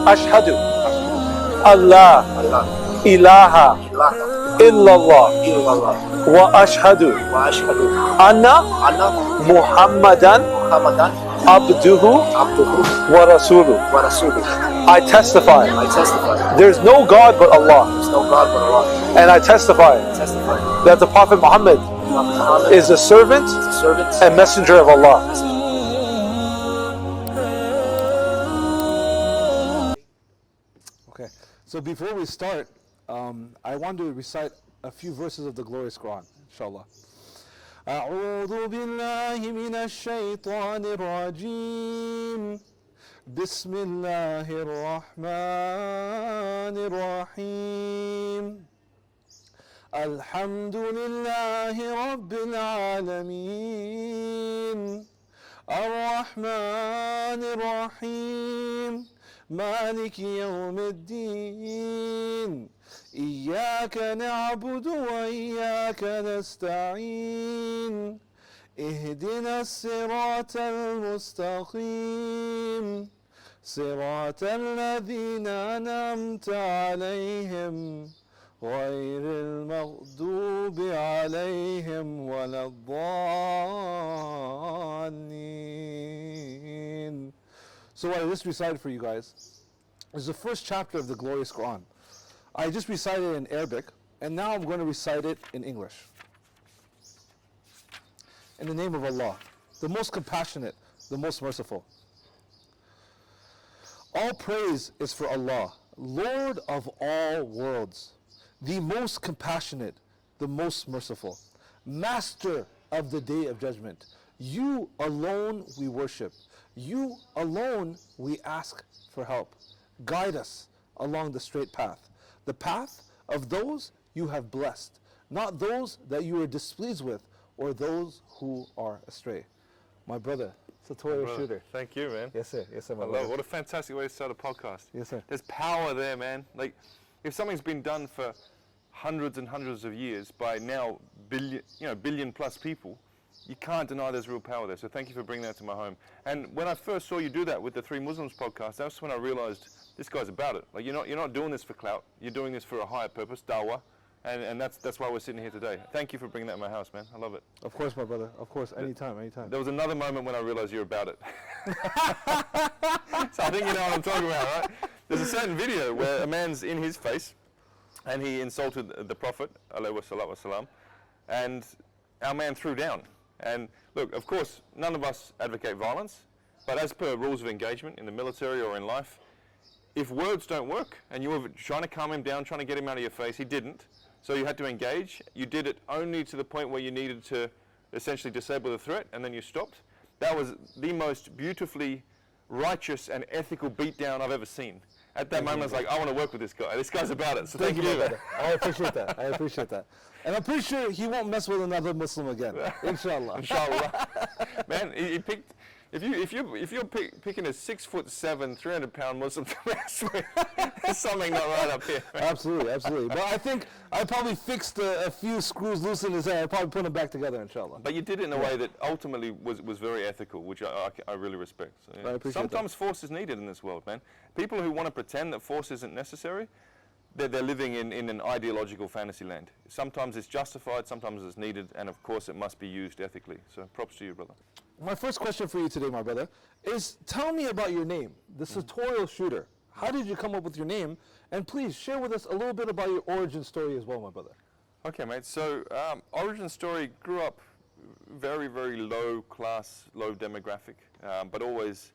أشهد Allah ilaha illallah wa ashhadu anna Muhammadan abduhu wa rasuluh. I testify there's no God but Allah, and I testify that the Prophet Muhammad is a servant and messenger of Allah. Okay, so before we start, I want to recite a few verses of the glorious Quran, inshallah. أعوذ بالله من الشيطان الرجيم بسم الله الرحمن الرحيم الحمد لله رب العالمين الرحمن الرحيم مالك يوم الدين إياك نعبد وإياك نستعين اهدنا الصراط المستقيم صراط الذين أنعمت عليهم غير المغضوب عليهم ولا الضالين. So what I just recited for you guys is the first chapter of the glorious Quran. I just recited it in Arabic, and now I'm going to recite it in English. In the name of Allah, the most compassionate, the most merciful. All praise is for Allah, Lord of all worlds, the most compassionate, the most merciful, Master of the Day of Judgment. You alone we worship. You alone we ask for help. Guide us along the straight path, the path of those you have blessed, not those that you are displeased with or those who are astray. My brother, Sartorial shooter. Thank you, man. Yes, sir. Yes, sir, my I love brother. it. What a fantastic way to start a podcast. Yes, sir. There's power there, man. Like, if something's been done for hundreds and hundreds of years by now billion plus people, you can't deny there's real power there. So thank you for bringing that to my home. And when I first saw you do that with the Three Muslims podcast, that's when I realized this guy's about it. Like, you're not doing this for clout. You're doing this for a higher purpose, dawah. And that's why we're sitting here today. Thank you for bringing that in my house, man. I love it. Of course, my brother. Of course, anytime. There was another moment when I realized you're about it. So I think you know what I'm talking about, right? There's a certain video where a man's in his face and he insulted the Prophet, alayhi salatu wasalam, and our man threw down. And look, of course, none of us advocate violence, but as per rules of engagement in the military or in life, if words don't work and you were trying to calm him down, trying to get him out of your face, he didn't. So you had to engage. You did it only to the point where you needed to essentially disable the threat, and then you stopped. That was the most beautifully righteous and ethical beatdown I've ever seen. At that moment, I was like, I want to work with this guy. This guy's about it. So thank you, brother. I appreciate that. I appreciate that. And I'm pretty sure he won't mess with another Muslim again. Inshallah. Inshallah. Man, he picked. If you're picking a 6'7", 300-pound Muslim to mess with, there's something not right up here. Absolutely, absolutely. But I think I probably fixed a few screws loose in his head. I probably put them back together, inshallah. But you did it in a way that ultimately was very ethical, which I really respect. So, yeah. I appreciate Sometimes force is needed in this world, man. People who want to pretend that force isn't necessary, they're living in an ideological fantasy land. Sometimes it's justified, sometimes it's needed, and of course it must be used ethically. So props to you, brother. My first question for you today, my brother, is tell me about your name, the Sartorial Shooter. How did you come up with your name? And please share with us a little bit about your origin story as well, my brother. Okay, mate. So origin story, grew up very, very low class, low demographic, but always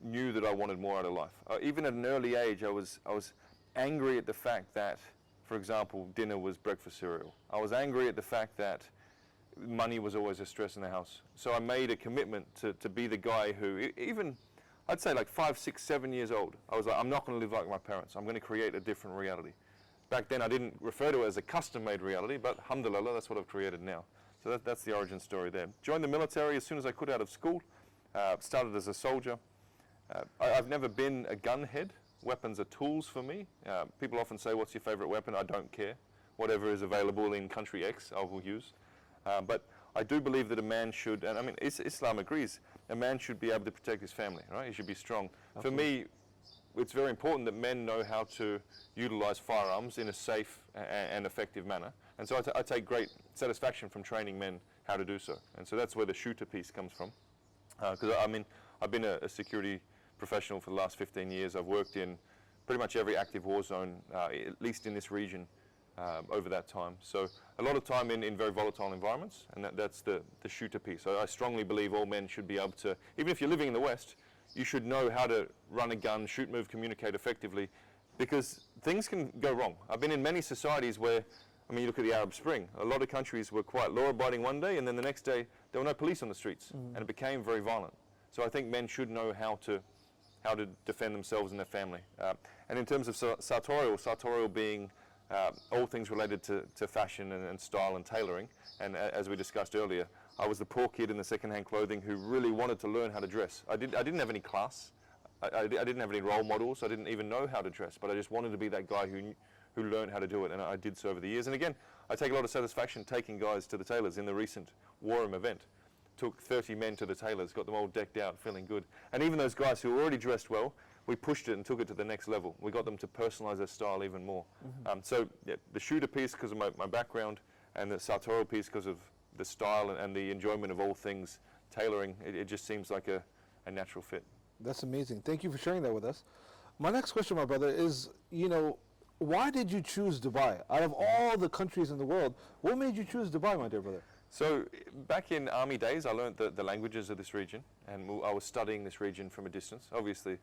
knew that I wanted more out of life. Even at an early age, I was angry at the fact that, for example, dinner was breakfast cereal. I was angry at the fact that money was always a stress in the house. So I made a commitment to be the guy who, even, I'd say like 5, 6, 7 years old, I was like, I'm not going to live like my parents. I'm going to create a different reality. Back then I didn't refer to it as a custom-made reality, but alhamdulillah, that's what I've created now. So that's the origin story there. Joined the military as soon as I could out of school. Started as a soldier. I've never been a gunhead. Weapons are tools for me. People often say, what's your favorite weapon? I don't care. Whatever is available in country X, I will use. But I do believe that a man should, and I mean, Islam agrees, a man should be able to protect his family, right? He should be strong. For me, it's very important that men know how to utilize firearms in a safe and effective manner. And so I take great satisfaction from training men how to do so. And so that's where the shooter piece comes from. Because I mean, I've been a security professional for the last 15 years. I've worked in pretty much every active war zone, at least in this region, over that time. So a lot of time in very volatile environments, and that's the shooter piece. I strongly believe all men should be able to, even if you're living in the West, you should know how to run a gun, shoot, move, communicate effectively, because things can go wrong. I've been in many societies where, I mean, you look at the Arab Spring, a lot of countries were quite law-abiding one day, and then the next day there were no police on the streets, and it became very violent. So I think men should know how to defend themselves and their family. And in terms of sartorial being all things related to fashion and style and tailoring, and as we discussed earlier, I was the poor kid in the second-hand clothing who really wanted to learn how to dress. I didn't have any class. I didn't have any role models. I didn't even know how to dress, but I just wanted to be that guy who learned how to do it, and I did so over the years. And again, I take a lot of satisfaction taking guys to the tailors. In the recent Warham event, took 30 men to the tailors, got them all decked out, feeling good. And even those guys who were already dressed well, we pushed it and took it to the next level. We got them to personalize their style even more. So yeah, the shooter piece because of my background, and the sartorial piece because of the style and the enjoyment of all things tailoring, it just seems like a natural fit. That's amazing. Thank you for sharing that with us. My next question, my brother, is, why did you choose Dubai? Out of all the countries in the world, what made you choose Dubai, my dear brother? So back in army days, I learned the languages of this region, and I was studying this region from a distance. Obviously,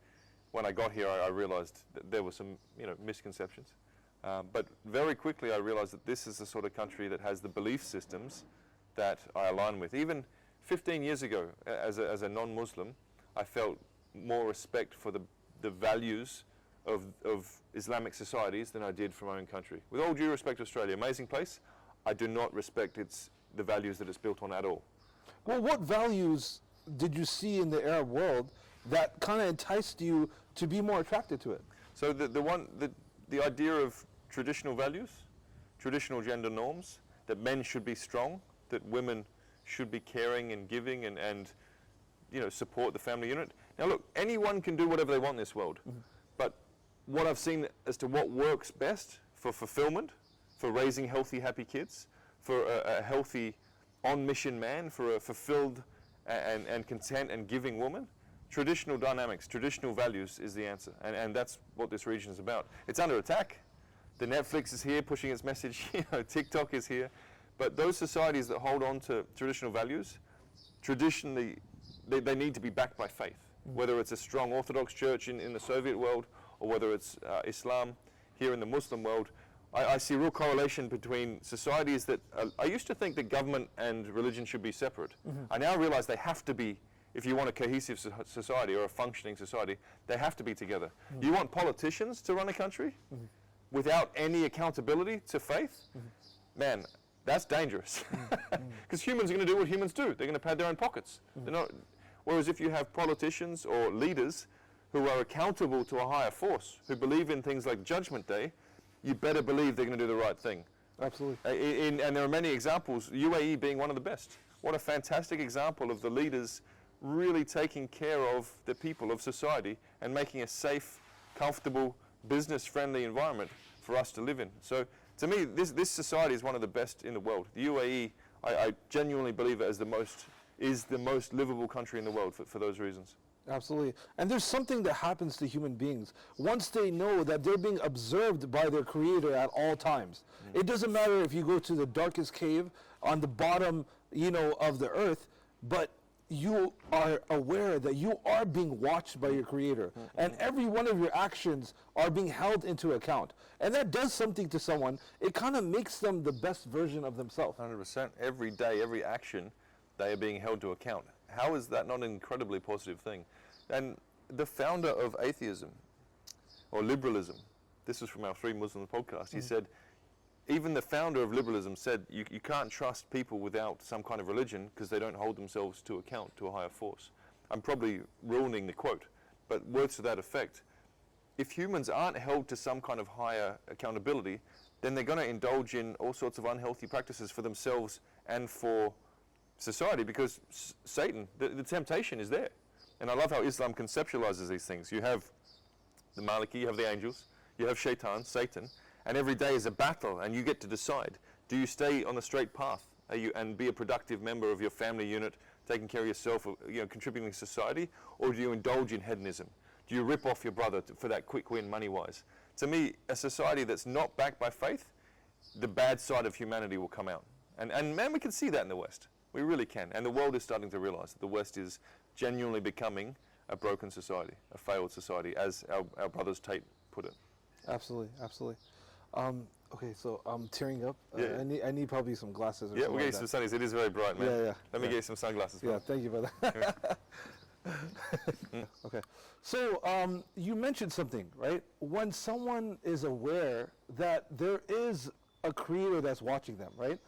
when I got here, I realized that there were some misconceptions. But very quickly, I realized that this is the sort of country that has the belief systems that I align with. Even 15 years ago, as a non-Muslim, I felt more respect for the values of Islamic societies than I did for my own country. With all due respect to Australia, amazing place, I do not respect the values that it's built on at all. Well, what values did you see in the Arab world that kind of enticed you to be more attracted to it? So the idea of traditional values, traditional gender norms, that men should be strong, that women should be caring and giving and support the family unit. Now look, anyone can do whatever they want in this world, but what I've seen as to what works best for fulfillment, for raising healthy, happy kids, for a healthy, on-mission man, for a fulfilled and content and giving woman, traditional dynamics, traditional values is the answer. And that's what this region is about. It's under attack. The Netflix is here pushing its message, TikTok is here. But those societies that hold on to traditional values, traditionally, they need to be backed by faith. Whether it's a strong Orthodox church in the Soviet world, or whether it's Islam here in the Muslim world, I see a real correlation between societies that, I used to think that government and religion should be separate. I now realize they have to be, if you want a cohesive society or a functioning society, they have to be together. You want politicians to run a country without any accountability to faith? Man, that's dangerous. Because humans are going to do what humans do. They're going to pad their own pockets. They're not, whereas if you have politicians or leaders who are accountable to a higher force, who believe in things like Judgment Day, you better believe they're going to do the right thing. Absolutely. And there are many examples, UAE being one of the best. What a fantastic example of the leaders really taking care of the people of society and making a safe, comfortable, business-friendly environment for us to live in. So to me, this society is one of the best in the world. The UAE, I genuinely believe it is the most livable country in the world for those reasons. Absolutely. And there's something that happens to human beings once they know that they're being observed by their Creator at all times. It doesn't matter if you go to the darkest cave on the bottom, of the earth, but you are aware that you are being watched by your Creator. And every one of your actions are being held into account. And that does something to someone. It kind of makes them the best version of themselves. 100%. Every day, every action, they are being held to account. How is that not an incredibly positive thing? And the founder of atheism, or liberalism, this is from our Three Muslims podcast, he said, even the founder of liberalism said, you can't trust people without some kind of religion because they don't hold themselves to account to a higher force. I'm probably ruining the quote, but words to that effect. If humans aren't held to some kind of higher accountability, then they're going to indulge in all sorts of unhealthy practices for themselves and for society, because Satan, the temptation is there. And I love how Islam conceptualizes these things. You have the Maliki, you have the angels, you have Shaitan, Satan, and every day is a battle, and you get to decide. Do you stay on the straight path and be a productive member of your family unit, taking care of yourself, contributing to society, or do you indulge in hedonism? Do you rip off your brother for that quick win money-wise? To me, a society that's not backed by faith, the bad side of humanity will come out. And man, we can see that in the West. We really can. And the world is starting to realize that the West is genuinely becoming a broken society, a failed society, as our brothers Tate put it. Absolutely, absolutely. Okay, so I'm tearing up. Yeah. I need probably some glasses. Or Yeah, something we'll get like you some sunnies. It is very bright, man. Yeah, yeah. Let me get you some sunglasses. Yeah, thank you for that. Okay, so you mentioned something, right? When someone is aware that there is a creator that's watching them, right?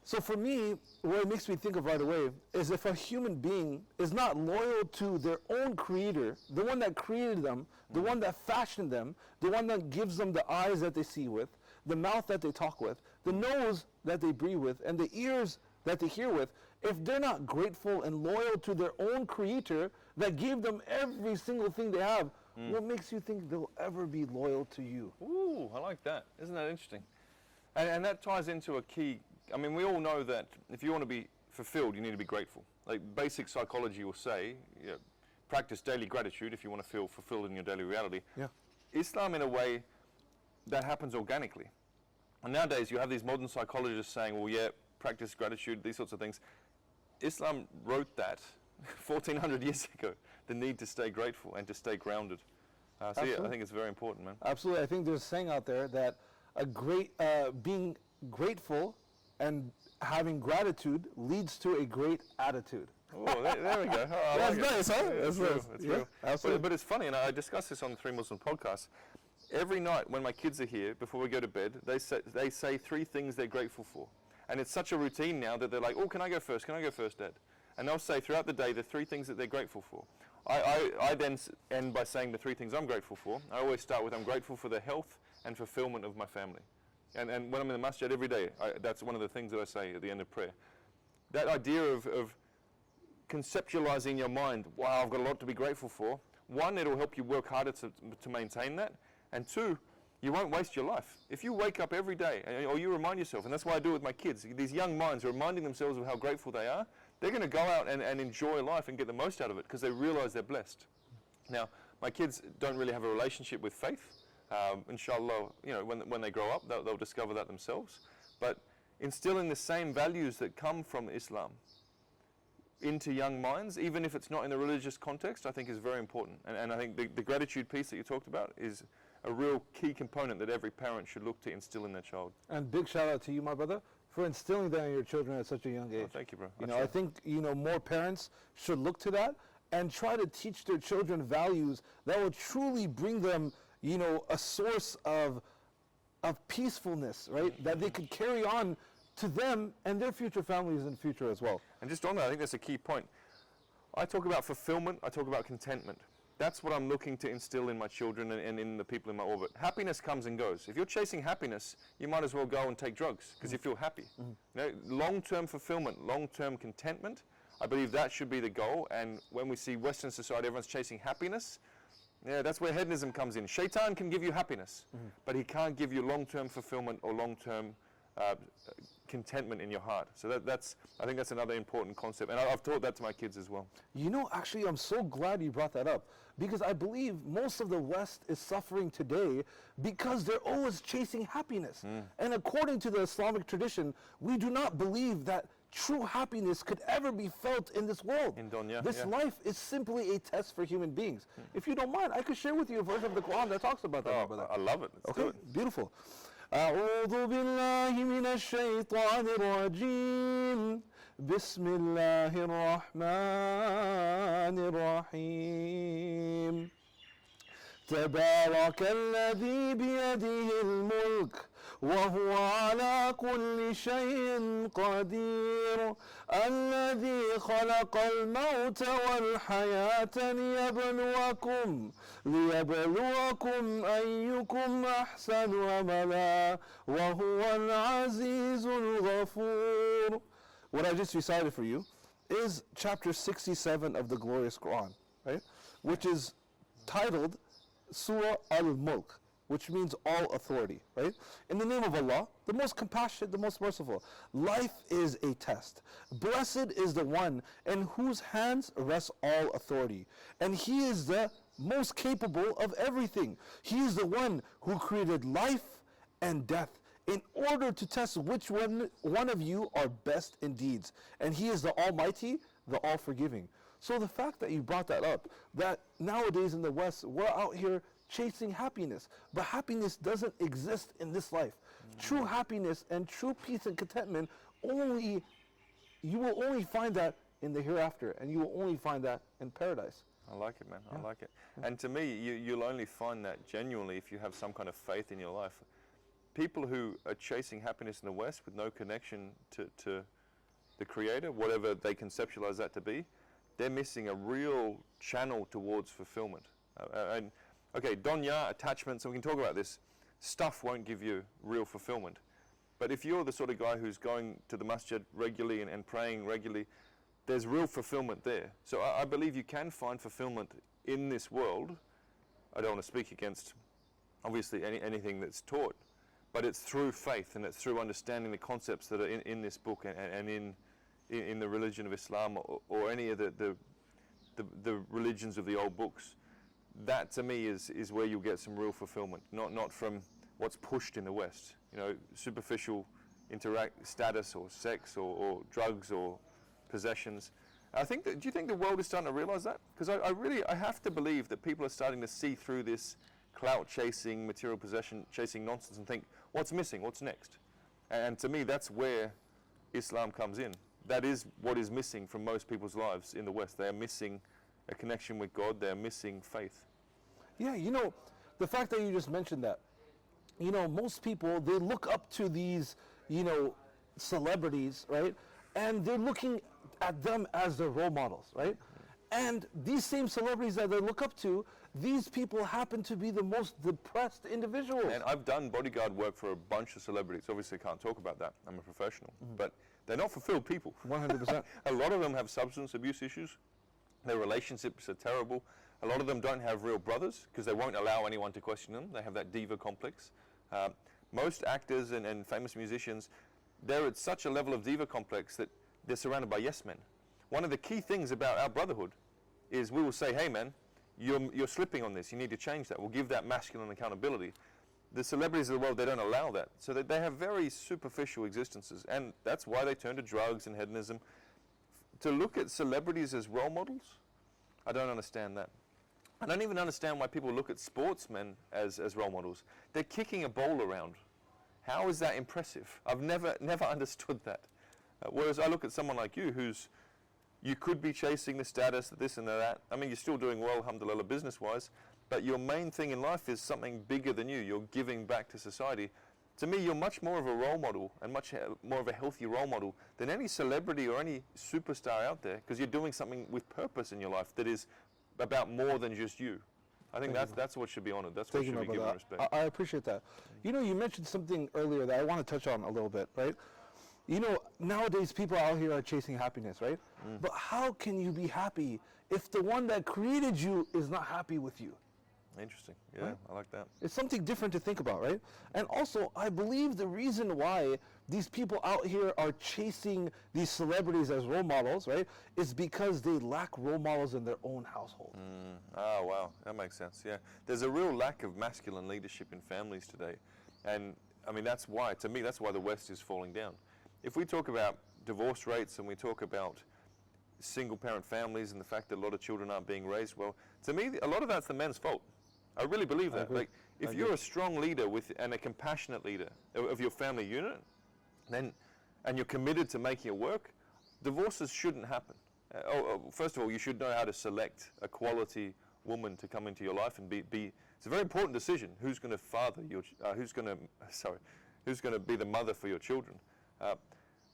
So for me, what it makes me think of right away is if a human being is not loyal to their own creator, the one that created them, the one that fashioned them, the one that gives them the eyes that they see with, the mouth that they talk with, the nose that they breathe with, and the ears that they hear with, if they're not grateful and loyal to their own creator that gave them every single thing they have, what makes you think they'll ever be loyal to you? Ooh, I like that. Isn't that interesting? And that ties into a key. I mean, we all know that if you want to be fulfilled, you need to be grateful. Like basic psychology will say, practice daily gratitude if you want to feel fulfilled in your daily reality. Yeah. Islam, in a way, that happens organically. And nowadays, you have these modern psychologists saying, well, yeah, practice gratitude, these sorts of things. Islam wrote that 1,400 years ago, the need to stay grateful and to stay grounded. So yeah, I think it's very important, man. Absolutely. I think there's a saying out there that being grateful and having gratitude leads to a great attitude. Oh, there we go. Oh, That's nice, huh? That's real. nice. It's Yeah, real. absolutely. But it's funny, and I discuss this on the Three Muslim podcast. Every night when my kids are here, before we go to bed, they say three things they're grateful for. And it's such a routine now that they're like, oh, can I go first? Can I go first, Dad? And they'll say throughout the day the three things that they're grateful for. I then end by saying the three things I'm grateful for. I always start with I'm grateful for the health and fulfillment of my family. And when I'm in the masjid every day, that's one of the things that I say at the end of prayer. That idea of conceptualizing your mind, wow, I've got a lot to be grateful for. One, it'll help you work harder to maintain that. And two, you won't waste your life. If you wake up every day, or you remind yourself, and that's why I do it with my kids, these young minds are reminding themselves of how grateful they are, they're going to go out and enjoy life and get the most out of it because they realize they're blessed. Now, my kids don't really have a relationship with faith. Inshallah, when they grow up, they'll discover that themselves. But instilling the same values that come from Islam into young minds, even if it's not in the religious context, I think is very important. And I think the gratitude piece that you talked about is a real key component that every parent should look to instill in their child. And big shout out to you, my brother, for instilling that in your children at such a young age. Oh, thank you, bro. I think, more parents should look to that and try to teach their children values that will truly bring them, a source of peacefulness, right? That they could carry on to them and their future families in the future as well. And just on that, I think that's a key point. I talk about fulfillment, I talk about contentment. That's what I'm looking to instill in my children and in the people in my orbit. Happiness comes and goes. If you're chasing happiness, you might as well go and take drugs because you feel happy. Long-term fulfillment, long-term contentment, I believe that should be the goal. And when we see Western society, everyone's chasing happiness, that's where hedonism comes in. Shaitan can give you happiness, but he can't give you long-term fulfillment or long-term contentment in your heart. So I think that's another important concept. And I've taught that to my kids as well. Actually, I'm so glad you brought that up because I believe most of the West is suffering today because they're always chasing happiness. And according to the Islamic tradition, we do not believe that true happiness could ever be felt in this world. In dunya, this life is simply a test for human beings. If you don't mind, I could share with you a verse of the Quran that talks about that. Oh, I love it. Let's do it. Beautiful. أعوذ بالله من الشيطان الرجيم بسم الله الرحمن الرحيم تبارك الذي بيده الملك وهو على كل شيء قدير الذي خلق الموت والحياة ليبلوكم أيكم أحسن عملا وهو العزيز الغفور. What I just recited for you is chapter 67 of the glorious Quran, right? Which is titled Surah Al-Mulk, which means all authority, right? In the name of Allah, the most compassionate, the most merciful. Life is a test. Blessed is the one in whose hands rests all authority. And he is the most capable of everything. He is the one who created life and death in order to test which one of you are best in deeds. And he is the Almighty, the All-Forgiving. So the fact that you brought that up, that nowadays in the West, we're out here chasing happiness. But happiness doesn't exist in this life. True happiness and true peace and contentment, you will only find that in the hereafter, and you will only find that in paradise. I like it, man. I like it. And to me, you'll only find that genuinely if you have some kind of faith in your life. People who are chasing happiness in the West with no connection to the Creator, whatever they conceptualize that to be, they're missing a real channel towards fulfillment. And okay, dunya, attachments, and we can talk about this. Stuff won't give you real fulfillment. But if you're the sort of guy who's going to the masjid regularly and praying regularly, there's real fulfillment there. So I believe you can find fulfillment in this world. I don't want to speak against, obviously, anything that's taught, but it's through faith and it's through understanding the concepts that are in this book and in the religion of Islam or any of the religions of the old books. That to me is where you'll get some real fulfillment, not from what's pushed in the West. You know, superficial status or sex or drugs or possessions. Do you think the world is starting to realize that? Because I have to believe that people are starting to see through this clout chasing, material possession chasing nonsense and think, what's missing? What's next? And to me, that's where Islam comes in. That is what is missing from most people's lives in the West. They are missing a connection with God. They are missing faith. Yeah, you know, the fact that you just mentioned that, you know, most people, they look up to these, you know, celebrities, right? And they're looking at them as their role models, right? And these same celebrities that they look up to, these people happen to be the most depressed individuals. And I've done bodyguard work for a bunch of celebrities. Obviously, I can't talk about that. I'm a professional. But they're not fulfilled people. 100%. A lot of them have substance abuse issues. Their relationships are terrible. A lot of them don't have real brothers because they won't allow anyone to question them. They have that diva complex. Most actors and famous musicians, they're at such a level of diva complex that they're surrounded by yes men. One of the key things about our brotherhood is we will say, hey man, you're slipping on this. You need to change that. We'll give that masculine accountability. The celebrities of the world, they don't allow that. So they have very superficial existences. And that's why they turn to drugs and hedonism. To look at celebrities as role models, I don't understand that. I don't even understand why people look at sportsmen as role models. They're kicking a ball around. How is that impressive? I've never understood that. Whereas I look at someone like you you could be chasing the status, this and that. I mean, you're still doing well, alhamdulillah, business-wise, but your main thing in life is something bigger than you. You're giving back to society. To me, you're much more of a role model and much more of a healthy role model than any celebrity or any superstar out there, because you're doing something with purpose in your life that is about more than just you. I think that's what should be honored. That's what should be given respect. I appreciate that. You know, you mentioned something earlier that I want to touch on a little bit, right? You know, nowadays people out here are chasing happiness, right? But how can you be happy if the one that created you is not happy with you? Interesting. Yeah, right? I like that. It's something different to think about, right? And also, I believe the reason why these people out here are chasing these celebrities as role models, right, is because they lack role models in their own household. Oh, wow. That makes sense, yeah. There's a real lack of masculine leadership in families today. And, I mean, that's why the West is falling down. If we talk about divorce rates and we talk about single-parent families and the fact that a lot of children aren't being raised well, to me, a lot of that's the men's fault. I really believe that. Like, if you're a strong leader and a compassionate leader of your family unit, and you're committed to making it work, divorces shouldn't happen. First of all, you should know how to select a quality woman to come into your life and be. It's a very important decision. Who's going to father your? Who's going to be the mother for your children?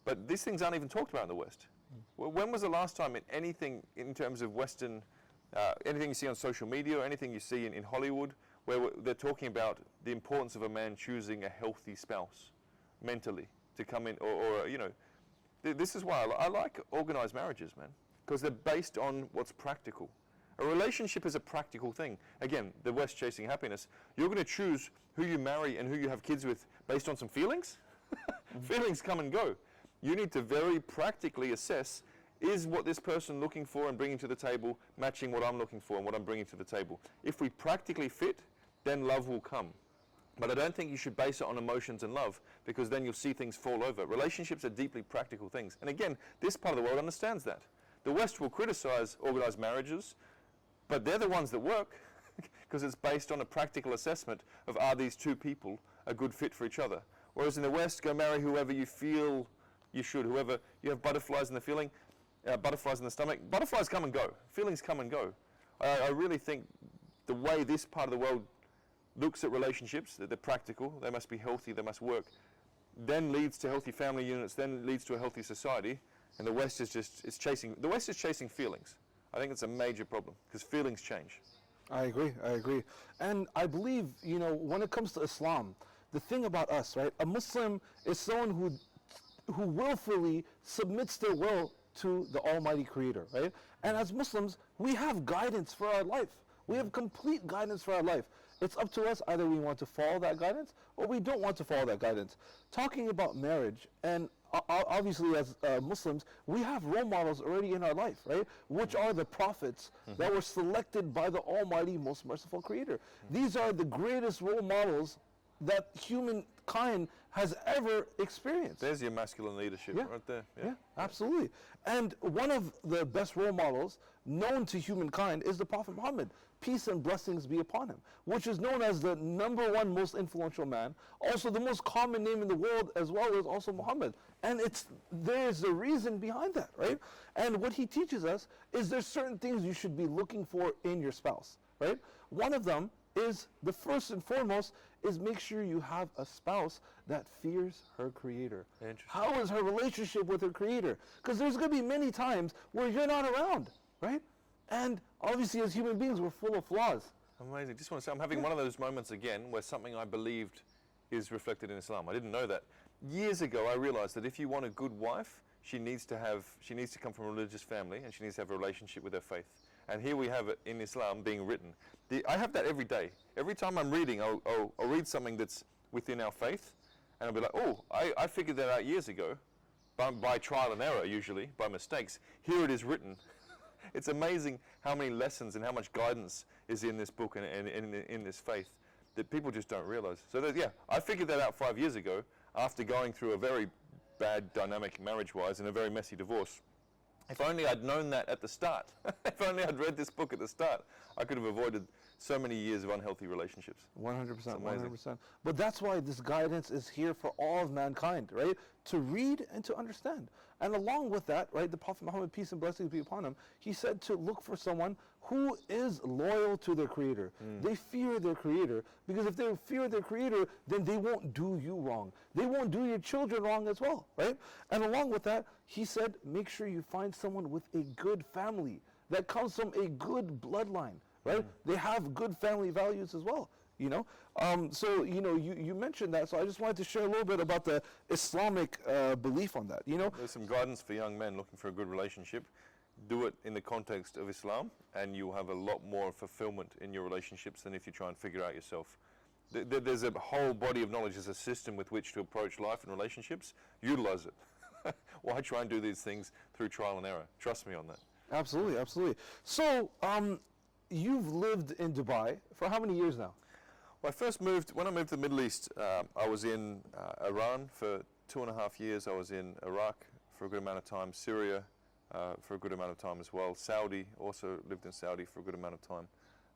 But these things aren't even talked about in the West. Well, when was the last time in anything in terms of Western? Anything you see on social media or anything you see in Hollywood where they're talking about the importance of a man choosing a healthy spouse mentally to come in or you know, this is why I like organized marriages, man, because they're based on what's practical. A relationship is a practical thing. Again, the West chasing happiness. You're going to choose who you marry and who you have kids with based on some feelings? Feelings come and go. You need to very practically assess, is what this person looking for and bringing to the table matching what I'm looking for and what I'm bringing to the table? If we practically fit, then love will come. But I don't think you should base it on emotions and love, because then you'll see things fall over. Relationships are deeply practical things. And again, this part of the world understands that. The West will criticize organized marriages, but they're the ones that work because it's based on a practical assessment of, are these two people a good fit for each other? Whereas in the West, go marry whoever you feel you should, whoever you have butterflies in the feeling, butterflies in the stomach. Butterflies come and go. Feelings come and go. I really think the way this part of the world looks at relationships, that they're practical, they must be healthy, they must work, then leads to healthy family units, then leads to a healthy society. And the West is just, the West is chasing feelings. I think it's a major problem because feelings change. I agree. And I believe, when it comes to Islam, the thing about us, right, a Muslim is someone who willfully submits their will to the Almighty Creator, right? And as Muslims, we have guidance for our life. We have complete guidance for our life. It's up to us, either we want to follow that guidance or we don't want to follow that guidance. Talking about marriage, and obviously as Muslims, we have role models already in our life, right? Which are the prophets that were selected by the Almighty, most merciful Creator. These are the greatest role models that humankind has ever experienced. There's your masculine leadership right there. Yeah, absolutely. And one of the best role models known to humankind is the Prophet Muhammad. Peace and blessings be upon him, which is known as the #1 most influential man, also the most common name in the world, as well as also Muhammad. And there's a reason behind that, right? And what he teaches us is there's certain things you should be looking for in your spouse, right? One of them is, the first and foremost, is make sure you have a spouse that fears her Creator. How is her relationship with her Creator? Because there's going to be many times where you're not around, right? And obviously as human beings, we're full of flaws. Amazing. Just want to say, I'm having one of those moments again where something I believed is reflected in Islam. I didn't know that. Years ago, I realized that if you want a good wife, she needs to come from a religious family and she needs to have a relationship with her faith. And here we have it in Islam being written. I have that every day. Every time I'm reading, I'll read something that's within our faith, and I'll be like, oh, I figured that out years ago, by trial and error usually, by mistakes. Here it is written. It's amazing how many lessons and how much guidance is in this book and in this faith that people just don't realize. So I figured that out 5 years ago after going through a very bad dynamic marriage-wise and a very messy divorce. If only I'd known that at the start, if only I'd read this book at the start, I could have avoided so many years of unhealthy relationships. 100%, 100%. But that's why this guidance is here for all of mankind, right? To read and to understand. And along with that, right, the Prophet Muhammad, peace and blessings be upon him, he said to look for someone who is loyal to their Creator. They fear their Creator, because if they fear their Creator, then they won't do you wrong. They won't do your children wrong as well, right? And along with that, he said, make sure you find someone with a good family that comes from a good bloodline, right? They have good family values as well, So, you mentioned that, so I just wanted to share a little bit about the Islamic belief on that, There's some guidance for young men looking for a good relationship. Do it in the context of Islam, and you'll have a lot more fulfillment in your relationships than if you try and figure out yourself. There's a whole body of knowledge, there's a system with which to approach life and relationships. Utilize it. Why try and do these things through trial and error? Trust me on that. Absolutely, absolutely. So, you've lived in Dubai for how many years now? Well, when I moved to the Middle East, I was in Iran for 2.5 years. I was in Iraq for a good amount of time, Syria for a good amount of time as well. Saudi, also lived in Saudi for a good amount of time.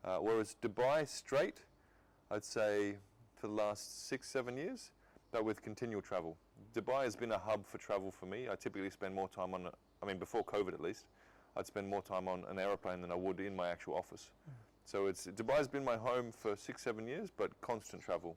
Whereas Dubai straight, I'd say for the last 6-7 years, but with continual travel. Dubai has been a hub for travel for me. I typically spend more time before COVID at least, I'd spend more time on an aeroplane than I would in my actual office. So Dubai's been my home for 6-7 years, but constant travel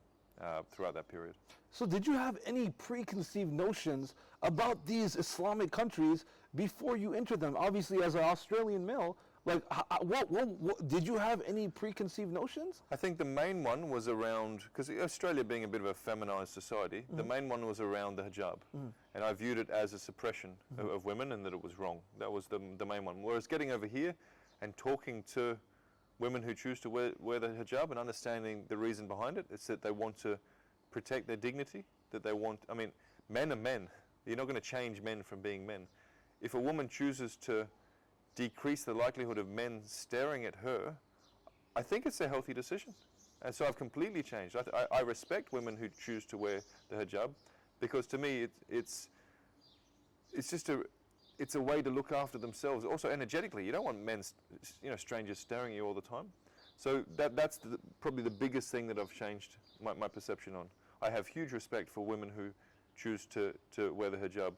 throughout that period. So did you have any preconceived notions about these Islamic countries before you entered them? Obviously, as an Australian male, what did you have any preconceived notions? I think the main one was around, because Australia being a bit of a feminized society, the main one was around the hijab. And I viewed it as a suppression of women and that it was wrong. That was the main one. Whereas getting over here, and talking to women who choose to wear the hijab and understanding the reason behind it. It's that they want to protect their dignity, that they want, I mean, men are men. You're not going to change men from being men. If a woman chooses to decrease the likelihood of men staring at her, I think it's a healthy decision. And so I've completely changed. I respect women who choose to wear the hijab, because to me it's just it's a way to look after themselves. Also energetically, you don't want men, strangers staring at you all the time. So that's probably the biggest thing that I've changed my perception on. I have huge respect for women who choose to wear the hijab,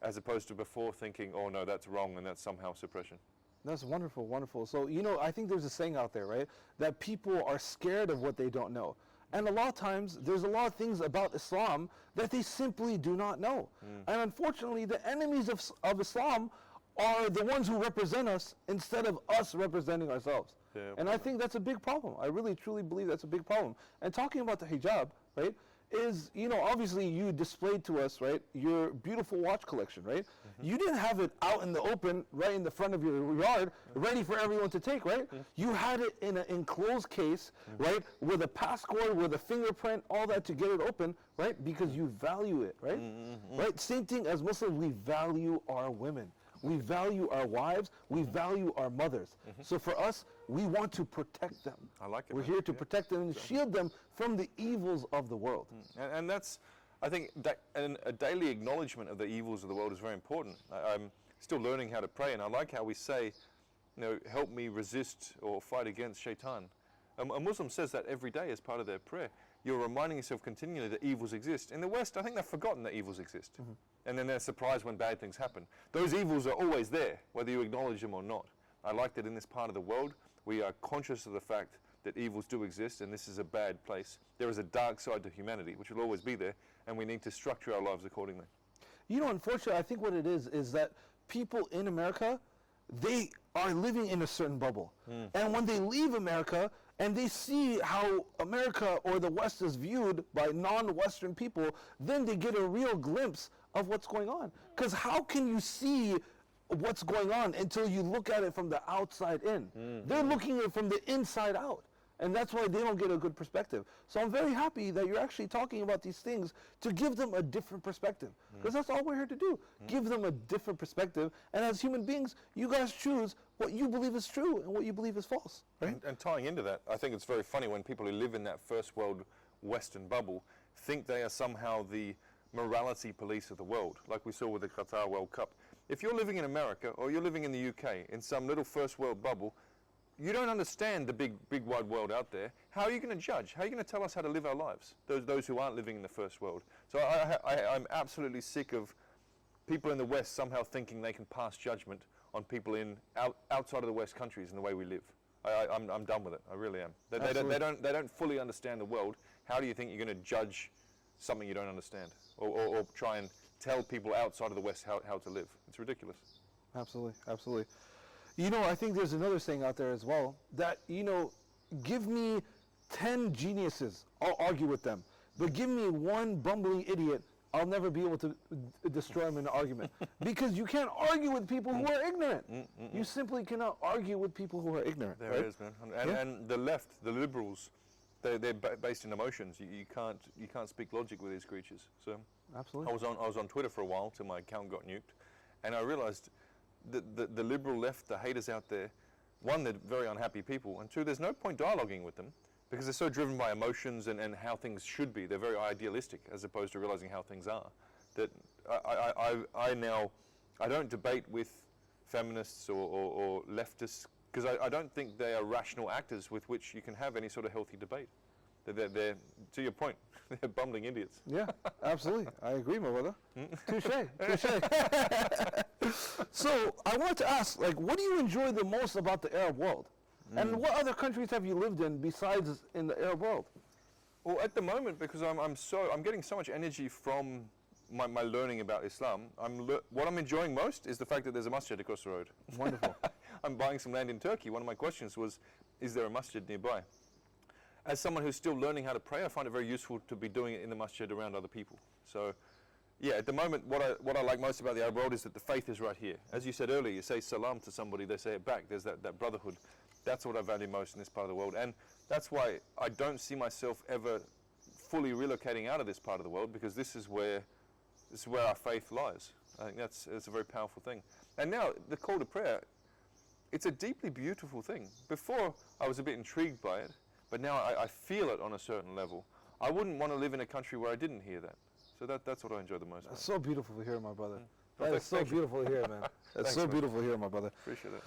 as opposed to before thinking, oh no, that's wrong and that's somehow suppression. That's wonderful, wonderful. So, I think there's a saying out there, right, that people are scared of what they don't know. And a lot of times, there's a lot of things about Islam that they simply do not know. And unfortunately, the enemies of Islam are the ones who represent us instead of us representing ourselves. Yeah, and I think that's a big problem. I really, truly believe that's a big problem. And talking about the hijab, right, is, obviously you displayed to us, right, your beautiful watch collection, right? You didn't have it out in the open, right in the front of your yard, ready for everyone to take, right? You had it in an enclosed case, right, with a passcode, with a fingerprint, all that to get it open, right? Because you value it, right? Right? Same thing as Muslims, we value our women. We value our wives. We value our mothers. So for us, we want to protect them. I like it. We're here to protect them and shield them from the evils of the world. And that's, I think, a daily acknowledgement of the evils of the world is very important. I'm still learning how to pray, and I like how we say, help me resist or fight against shaitan. A Muslim says that every day as part of their prayer. You're reminding yourself continually that evils exist. In the West, I think they've forgotten that evils exist. And then they're surprised when bad things happen. Those evils are always there, whether you acknowledge them or not. I like that in this part of the world, we are conscious of the fact that evils do exist, and this is a bad place. There is a dark side to humanity, which will always be there, and we need to structure our lives accordingly. Unfortunately, I think what it is that people in America, they are living in a certain bubble. And when they leave America, and they see how America or the West is viewed by non-Western people, then they get a real glimpse of what's going on. Because how can you see what's going on until you look at it from the outside in? They're looking at it from the inside out. And that's why they don't get a good perspective. So I'm very happy that you're actually talking about these things to give them a different perspective. Because that's all we're here to do. Give them a different perspective. And as human beings, you guys choose what you believe is true and what you believe is false. Right? And tying into that, I think it's very funny when people who live in that first world Western bubble think they are somehow the morality police of the world, like we saw with the Qatar World Cup. If you're living in America or you're living in the UK in some little first world bubble, you don't understand the big wide world out there. How are you going to judge? How are you going to tell us how to live our lives? Those who aren't living in the first world. So I'm absolutely sick of people in the West somehow thinking they can pass judgment on people outside of the West countries and the way we live. I'm done with it. I really am. They don't fully understand the world. How do you think you're going to judge something you don't understand, or try and tell people outside of the West how to live? It's ridiculous. Absolutely, absolutely. I think there's another saying out there as well that, give me 10 geniuses, I'll argue with them. But give me one bumbling idiot, I'll never be able to destroy him in an argument. Because you can't argue with people who are ignorant. You simply cannot argue with people who are ignorant. There it is, man. And the left, the liberals, they're based in emotions. You can't speak logic with these creatures. So absolutely. I was on Twitter for a while till my account got nuked, and I realized the liberal left, the haters out there, one, they're very unhappy people, and two, there's no point dialoguing with them because they're so driven by emotions and how things should be. They're very idealistic as opposed to realizing how things are. That I don't debate with feminists or leftists because I don't think they are rational actors with which you can have any sort of healthy debate. They're to your point, they're bumbling idiots. Yeah, absolutely. I agree, my brother. Touché, touché. So I wanted to ask, what do you enjoy the most about the Arab world? And what other countries have you lived in besides in the Arab world? Well, at the moment, because I'm getting so much energy from my learning about Islam, what I'm enjoying most is the fact that there's a masjid across the road. Wonderful. I'm buying some land in Turkey. One of my questions was, is there a masjid nearby? As someone who's still learning how to pray, I find it very useful to be doing it in the masjid around other people. So Yeah, at the moment, what I like most about the Arab world is that the faith is right here. As you said earlier, you say salam to somebody, they say it back. There's that brotherhood. That's what I value most in this part of the world. And that's why I don't see myself ever fully relocating out of this part of the world, because this is where our faith lies. I think it's a very powerful thing. And now, the call to prayer, it's a deeply beautiful thing. Before, I was a bit intrigued by it, but now I feel it on a certain level. I wouldn't want to live in a country where I didn't hear that. So that's what I enjoy the most. That's so beautiful to hear, my brother. Well, That is so beautiful to hear, man. That's Thanks, so man. beautiful to hear, my brother. Appreciate it.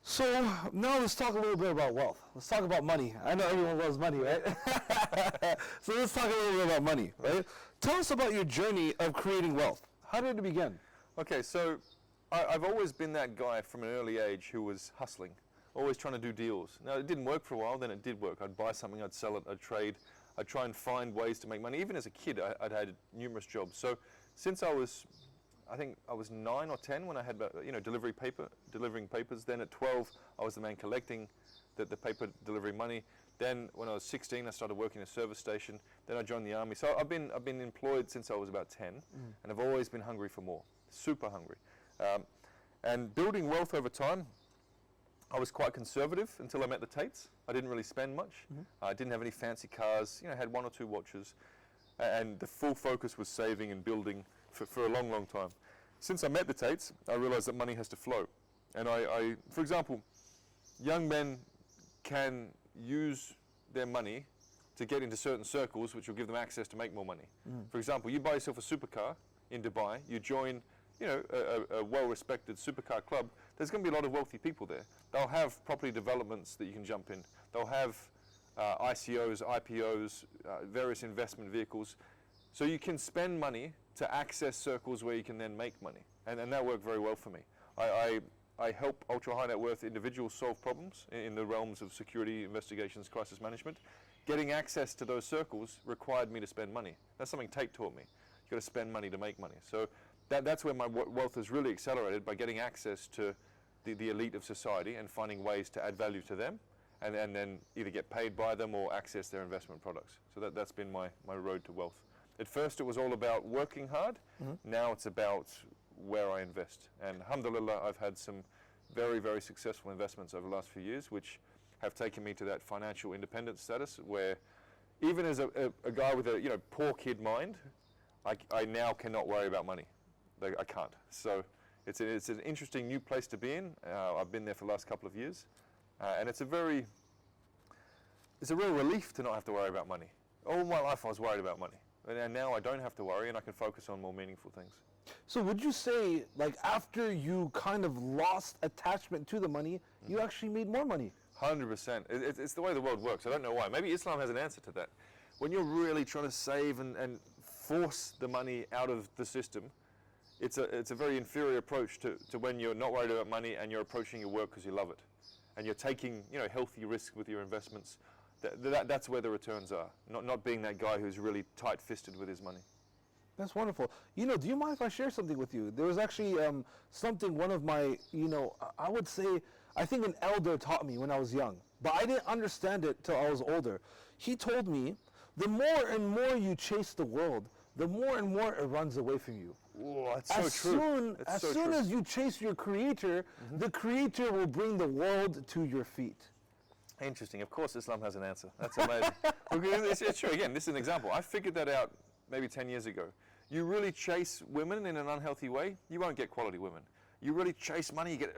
So now let's talk a little bit about wealth. Let's talk about money. I know everyone loves money, right? So let's talk a little bit about money, right? Tell us about your journey of creating wealth. How did it begin? Okay, so I've always been that guy from an early age who was hustling, always trying to do deals. Now, it didn't work for a while, then it did work. I'd buy something, I'd sell it, I'd trade. I'd try and find ways to make money. Even as a kid, I'd had numerous jobs. So since I think I was 9 or 10 when I had, delivering papers. Then at 12, I was the man collecting the paper delivery money. Then when I was 16, I started working at a service station. Then I joined the army. So I've been employed since I was about 10, and I've always been hungry for more, super hungry. And building wealth over time, I was quite conservative until I met the Tates. I didn't really spend much. I didn't have any fancy cars. I had 1 or 2 watches. And the full focus was saving and building for a long, long time. Since I met the Tates, I realized that money has to flow. And I, for example, young men can use their money to get into certain circles which will give them access to make more money. For example, you buy yourself a supercar in Dubai, you join a well-respected supercar club, there's going to be a lot of wealthy people there. They'll have property developments that you can jump in. They'll have ICOs, IPOs, various investment vehicles. So you can spend money to access circles where you can then make money. And that worked very well for me. I help ultra-high net worth individuals solve problems in the realms of security, investigations, crisis management. Getting access to those circles required me to spend money. That's something Tate taught me. You've got to spend money to make money. So that's where my wealth has really accelerated, by getting access to the elite of society and finding ways to add value to them, and then either get paid by them or access their investment products. So that's been my road to wealth. At first it was all about working hard. Now it's about where I invest. And alhamdulillah, I've had some very, very successful investments over the last few years, which have taken me to that financial independence status where, even as a guy with a poor kid mind, I now cannot worry about money. I can't. So it's an interesting new place to be in. I've been there for the last couple of years, and it's a real relief to not have to worry about money. All my life I was worried about money, and now I don't have to worry, and I can focus on more meaningful things. So would you say, like, after you kind of lost attachment to the money, you actually made more money? 100%. It's the way the world works. I don't know why. Maybe Islam has an answer to that. When you're really trying to save and force the money out of the system, it's a very inferior approach to when you're not worried about money and you're approaching your work because you love it, and you're taking healthy risk with your investments. That's where the returns are. Not being that guy who's really tight-fisted with his money. That's wonderful. Do you mind if I share something with you? There was actually something one of my, I would say, I think an elder taught me when I was young, but I didn't understand it till I was older. He told me, the more and more you chase the world, the more and more it runs away from you. Whoa, that's so true. As soon as you chase your creator, the creator will bring the world to your feet. Interesting. Of course, Islam has an answer. That's amazing. Because it's true. Again, this is an example. I figured that out maybe 10 years ago. You really chase women in an unhealthy way, you won't get quality women. You really chase money, you get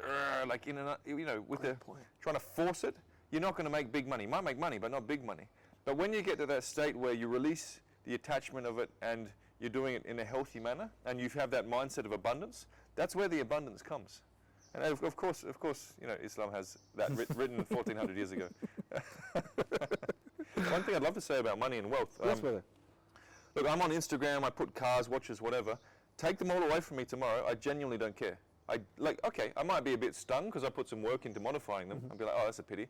trying to force it, you're not going to make big money. You might make money, but not big money. But when you get to that state where you release the attachment of it and you're doing it in a healthy manner, and you have that mindset of abundance, that's where the abundance comes. And of course, Islam has that written 1400 years ago. One thing I'd love to say about money and wealth. Yes, brother. Look, I'm on Instagram, I put cars, watches, whatever. Take them all away from me tomorrow, I genuinely don't care. I might be a bit stung because I put some work into modifying them. I'll be like, oh, that's a pity.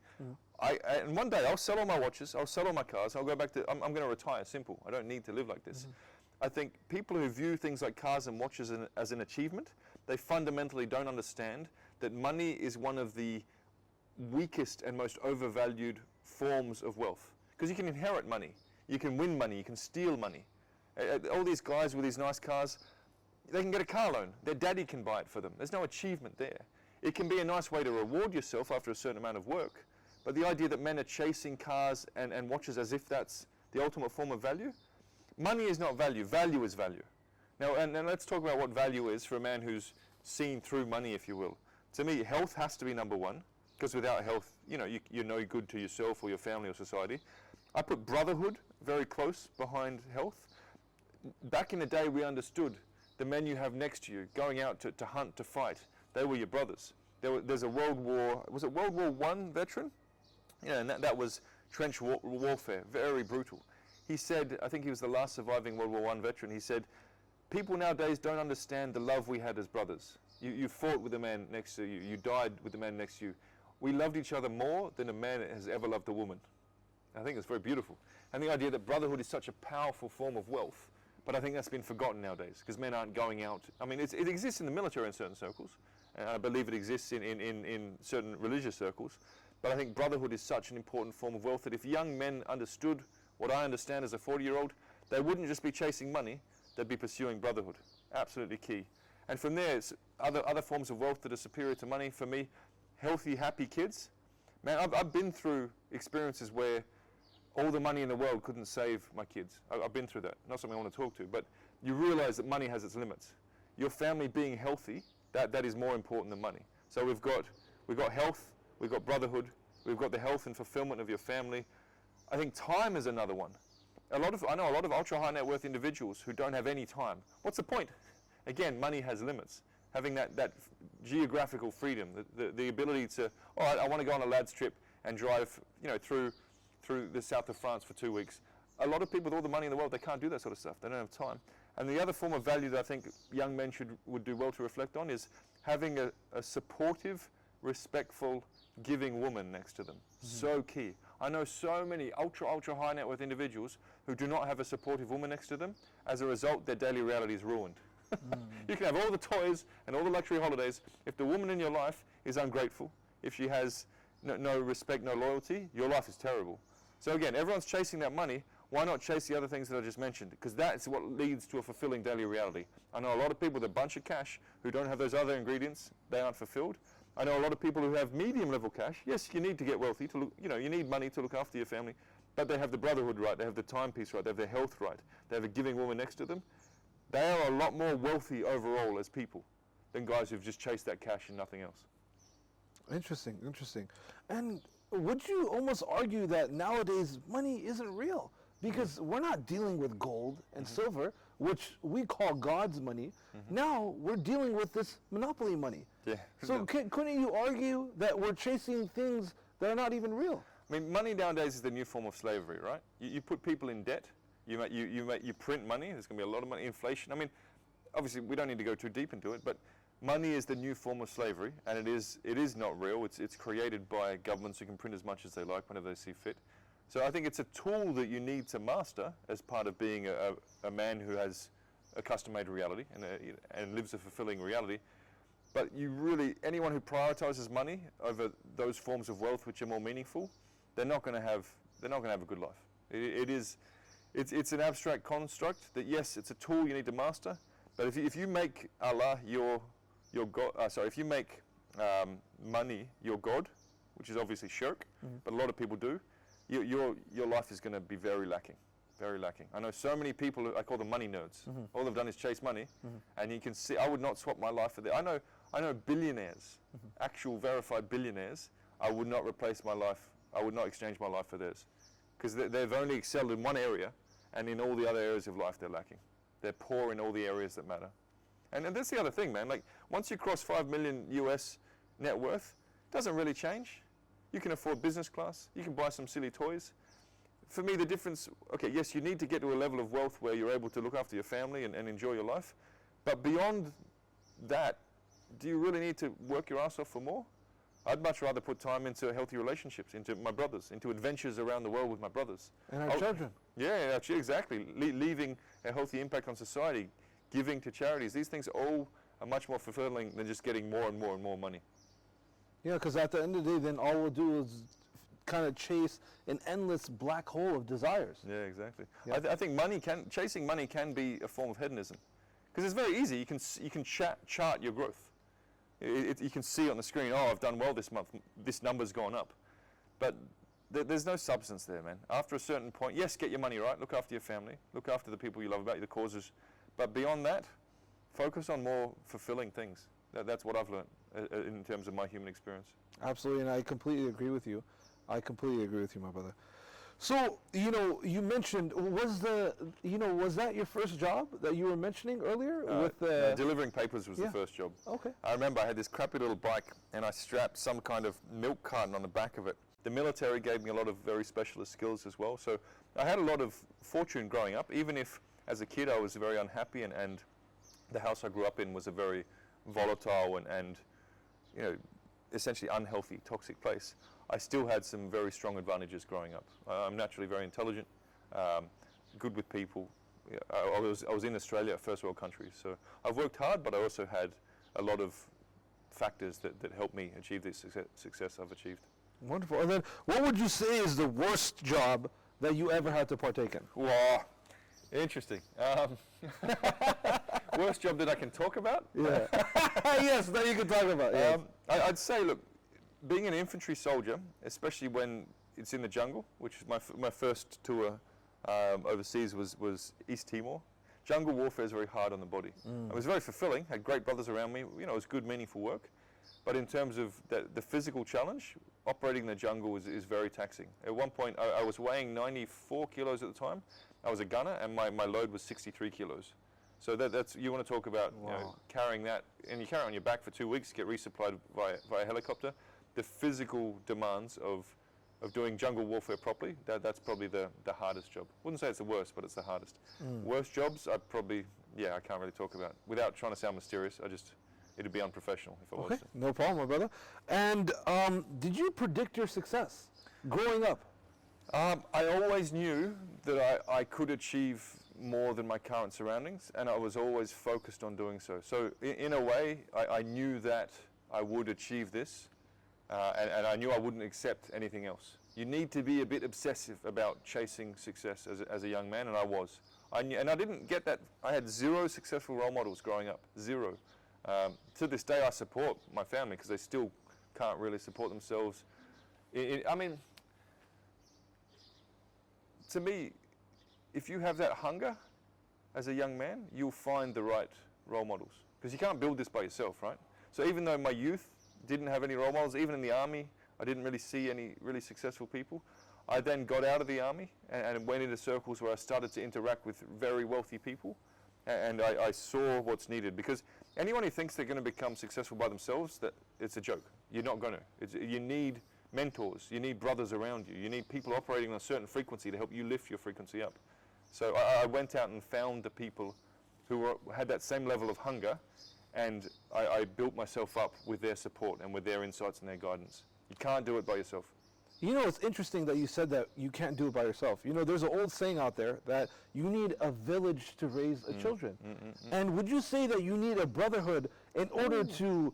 And one day I'll sell all my watches, I'll sell all my cars, I'll go back to, I'm going to retire, simple. I don't need to live like this. I think people who view things like cars and watches as an achievement, they fundamentally don't understand that money is one of the weakest and most overvalued forms of wealth. Because you can inherit money, you can win money, you can steal money. All these guys with these nice cars, they can get a car loan. Their daddy can buy it for them. There's no achievement there. It can be a nice way to reward yourself after a certain amount of work, but the idea that men are chasing cars and watches as if that's the ultimate form of value, money is not value. Value is value. Now, and let's talk about what value is for a man who's seen through money, if you will. To me, health has to be number one, because without health, you're no good to yourself or your family or society. I put brotherhood very close behind health. Back in the day, we understood the men you have next to you going out to hunt, to fight. They were your brothers. There's a World War I veteran? Yeah, and that was trench warfare, very brutal. He said, I think he was the last surviving World War I veteran, he said, people nowadays don't understand the love we had as brothers. You fought with the man next to you. You died with the man next to you. We loved each other more than a man has ever loved a woman. I think it's very beautiful. And the idea that brotherhood is such a powerful form of wealth, but I think that's been forgotten nowadays, because men aren't going out. I mean, it exists in the military in certain circles, and I believe it exists in certain religious circles, but I think brotherhood is such an important form of wealth that if young men understood what I understand as a 40-year-old, they wouldn't just be chasing money, they'd be pursuing brotherhood. Absolutely key. And from there, it's other forms of wealth that are superior to money. For me, healthy, happy kids. Man, I've been through experiences where all the money in the world couldn't save my kids. I've been through that. Not something I want to talk to, but you realize that money has its limits. Your family being healthy, that is more important than money. So we've got health, we've got brotherhood, we've got the health and fulfillment of your family. I think time is another one. I know a lot of ultra high net worth individuals who don't have any time. What's the point? Again, money has limits. Having that geographical freedom, the ability to, all right, I want to go on a lad's trip and drive, through the south of France for 2 weeks. A lot of people with all the money in the world, they can't do that sort of stuff. They don't have time. And the other form of value that I think young men would do well to reflect on is having a supportive, respectful, giving woman next to them. Mm-hmm. So key. I know so many ultra high net worth individuals who do not have a supportive woman next to them. As a result, their daily reality is ruined. You can have all the toys and all the luxury holidays. If the woman in your life is ungrateful, if she has no respect, no loyalty, your life is terrible. So again, everyone's chasing that money. Why not chase the other things that I just mentioned? Because that's what leads to a fulfilling daily reality. I know a lot of people with a bunch of cash who don't have those other ingredients. They aren't fulfilled. I know a lot of people who have medium level cash. Yes, you need to get wealthy to look, you need money to look after your family, but they have the brotherhood right, they have the timepiece right, they have their health right, they have a giving woman next to them. They are a lot more wealthy overall as people than guys who've just chased that cash and nothing else. Interesting. And would you almost argue that nowadays money isn't real? Because we're not dealing with gold and silver, which we call God's money. Now we're dealing with this monopoly money. Yeah. So couldn't you argue that we're chasing things that are not even real? I mean, money nowadays is the new form of slavery, right? You put people in debt. You print money. There's going to be a lot of money. Inflation. I mean, obviously we don't need to go too deep into it, but money is the new form of slavery, and it is not real. It's created by governments who can print as much as they like whenever they see fit. So I think it's a tool that you need to master as part of being a man who has a custom-made reality and lives a fulfilling reality. But anyone who prioritizes money over those forms of wealth which are more meaningful, they're not going to have a good life. It's an abstract construct that, yes, it's a tool you need to master, but if you make Allah your God, if you make money your God, which is obviously shirk, but a lot of people do, your life is going to be very lacking. Very lacking. I know so many people, I call them money nerds. All they've done is chase money, and you can see, I would not swap my life for that. I know billionaires, actual verified billionaires. I would not replace my life. I would not exchange my life for theirs, because they've only excelled in one area, and in all the other areas of life they're lacking. They're poor in all the areas that matter. And that's the other thing, man. Like, once you cross 5 million US net worth, it doesn't really change. You can afford business class. You can buy some silly toys. For me, the difference, okay, yes, you need to get to a level of wealth where you're able to look after your family and enjoy your life. But beyond that, do you really need to work your ass off for more? I'd much rather put time into healthy relationships, into my brothers, into adventures around the world with my brothers. And our children. Yeah, actually, exactly. Leaving a healthy impact on society, giving to charities. These things all are much more fulfilling than just getting more and more and more money. Yeah, because at the end of the day, then all we'll do is kind of chase an endless black hole of desires. Yeah, exactly. Yeah. I think chasing money can be a form of hedonism, Because it's very easy. You can chart your growth. You can see on the screen, oh, I've done well this month. This number's gone up. But there's no substance there, man. After a certain point, yes, get your money right. Look after your family. Look after the people you love about you, the causes. But beyond that, focus on more fulfilling things. That's what I've learned in terms of my human experience. Absolutely, and I completely agree with you. I completely agree with you, my brother. So, you mentioned, was that your first job that you were mentioning earlier? No, delivering papers was Yeah. the first job. Okay. I remember I had this crappy little bike and I strapped some kind of milk carton on the back of it. The military gave me a lot of very specialist skills as well. So I had a lot of fortune growing up, even if as a kid I was very unhappy and the house I grew up in was a very volatile and essentially unhealthy, toxic place. I still had some very strong advantages growing up. I'm naturally very intelligent, good with people. I was in Australia, a first world country, so I've worked hard, but I also had a lot of factors that helped me achieve this success I've achieved. Wonderful. And then, what would you say is the worst job that you ever had to partake in? Wow, interesting. Worst job that I can talk about? Yeah. Yes, that you can talk about. Yes. I'd say, look, being an infantry soldier, especially when it's in the jungle, which is my first tour overseas was East Timor. Jungle warfare is very hard on the body. It was very fulfilling, had great brothers around me, it was good, meaningful work. But in terms of the physical challenge, operating in the jungle is very taxing. At one point, I was weighing 94 kilos at the time. I was a gunner, and my load was 63 kilos. So that's, you want to talk about carrying that, and you carry it on your back for 2 weeks, get resupplied via helicopter. The physical demands of doing jungle warfare properly, that's probably the hardest job. Wouldn't say it's the worst, but it's the hardest. Worst jobs, I can't really talk about. Without trying to sound mysterious, it'd be unprofessional if I was to. No problem, my brother. And did you predict your success growing up? I always knew that I could achieve more than my current surroundings, and I was always focused on doing so. So in a way, I knew that I would achieve this, and I knew I wouldn't accept anything else. You need to be a bit obsessive about chasing success as a young man, and I was. I knew, and I didn't get that. I had 0 successful role models growing up, 0. To this day, I support my family because they still can't really support themselves. I mean, to me, if you have that hunger as a young man, you'll find the right role models. Because you can't build this by yourself, right? So even though my youth didn't have any role models, even in the army, I didn't really see any really successful people. I then got out of the army and went into circles where I started to interact with very wealthy people. And I saw what's needed. Because anyone who thinks they're going to become successful by themselves, it's a joke. You're not going to. You need mentors. You need brothers around you. You need people operating on a certain frequency to help you lift your frequency up. So I went out and found the people who had that same level of hunger, and I built myself up with their support and with their insights and their guidance. You can't do it by yourself. It's interesting that you said that you can't do it by yourself. There's an old saying out there that you need a village to raise children. And would you say that you need a brotherhood in order to,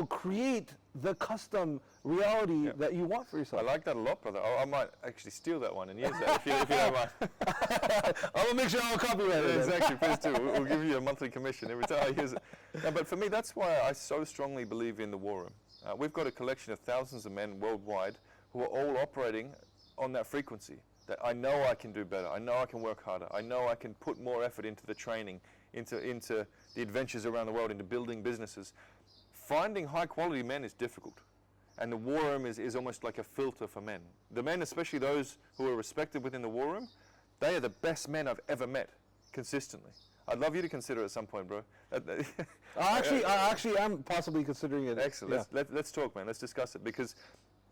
create the custom reality that you want for yourself? I like that a lot, brother. I might actually steal that one and use that if you don't mind. I'll make sure I'll copyright it. Exactly, please do. We'll give you a monthly commission every time I use it. No, but for me, that's why I so strongly believe in the war room. We've got a collection of thousands of men worldwide who are all operating on that frequency, that I know I can do better, I know I can work harder, I know I can put more effort into the training, into the adventures around the world, into building businesses. Finding high quality men is difficult, and the war room is almost like a filter for men. The men, especially those who are respected within the war room, they are the best men I've ever met, consistently. I'd love you to consider it at some point, bro. I actually am possibly considering it. Excellent. Yeah. Let's talk, man. Let's discuss it, because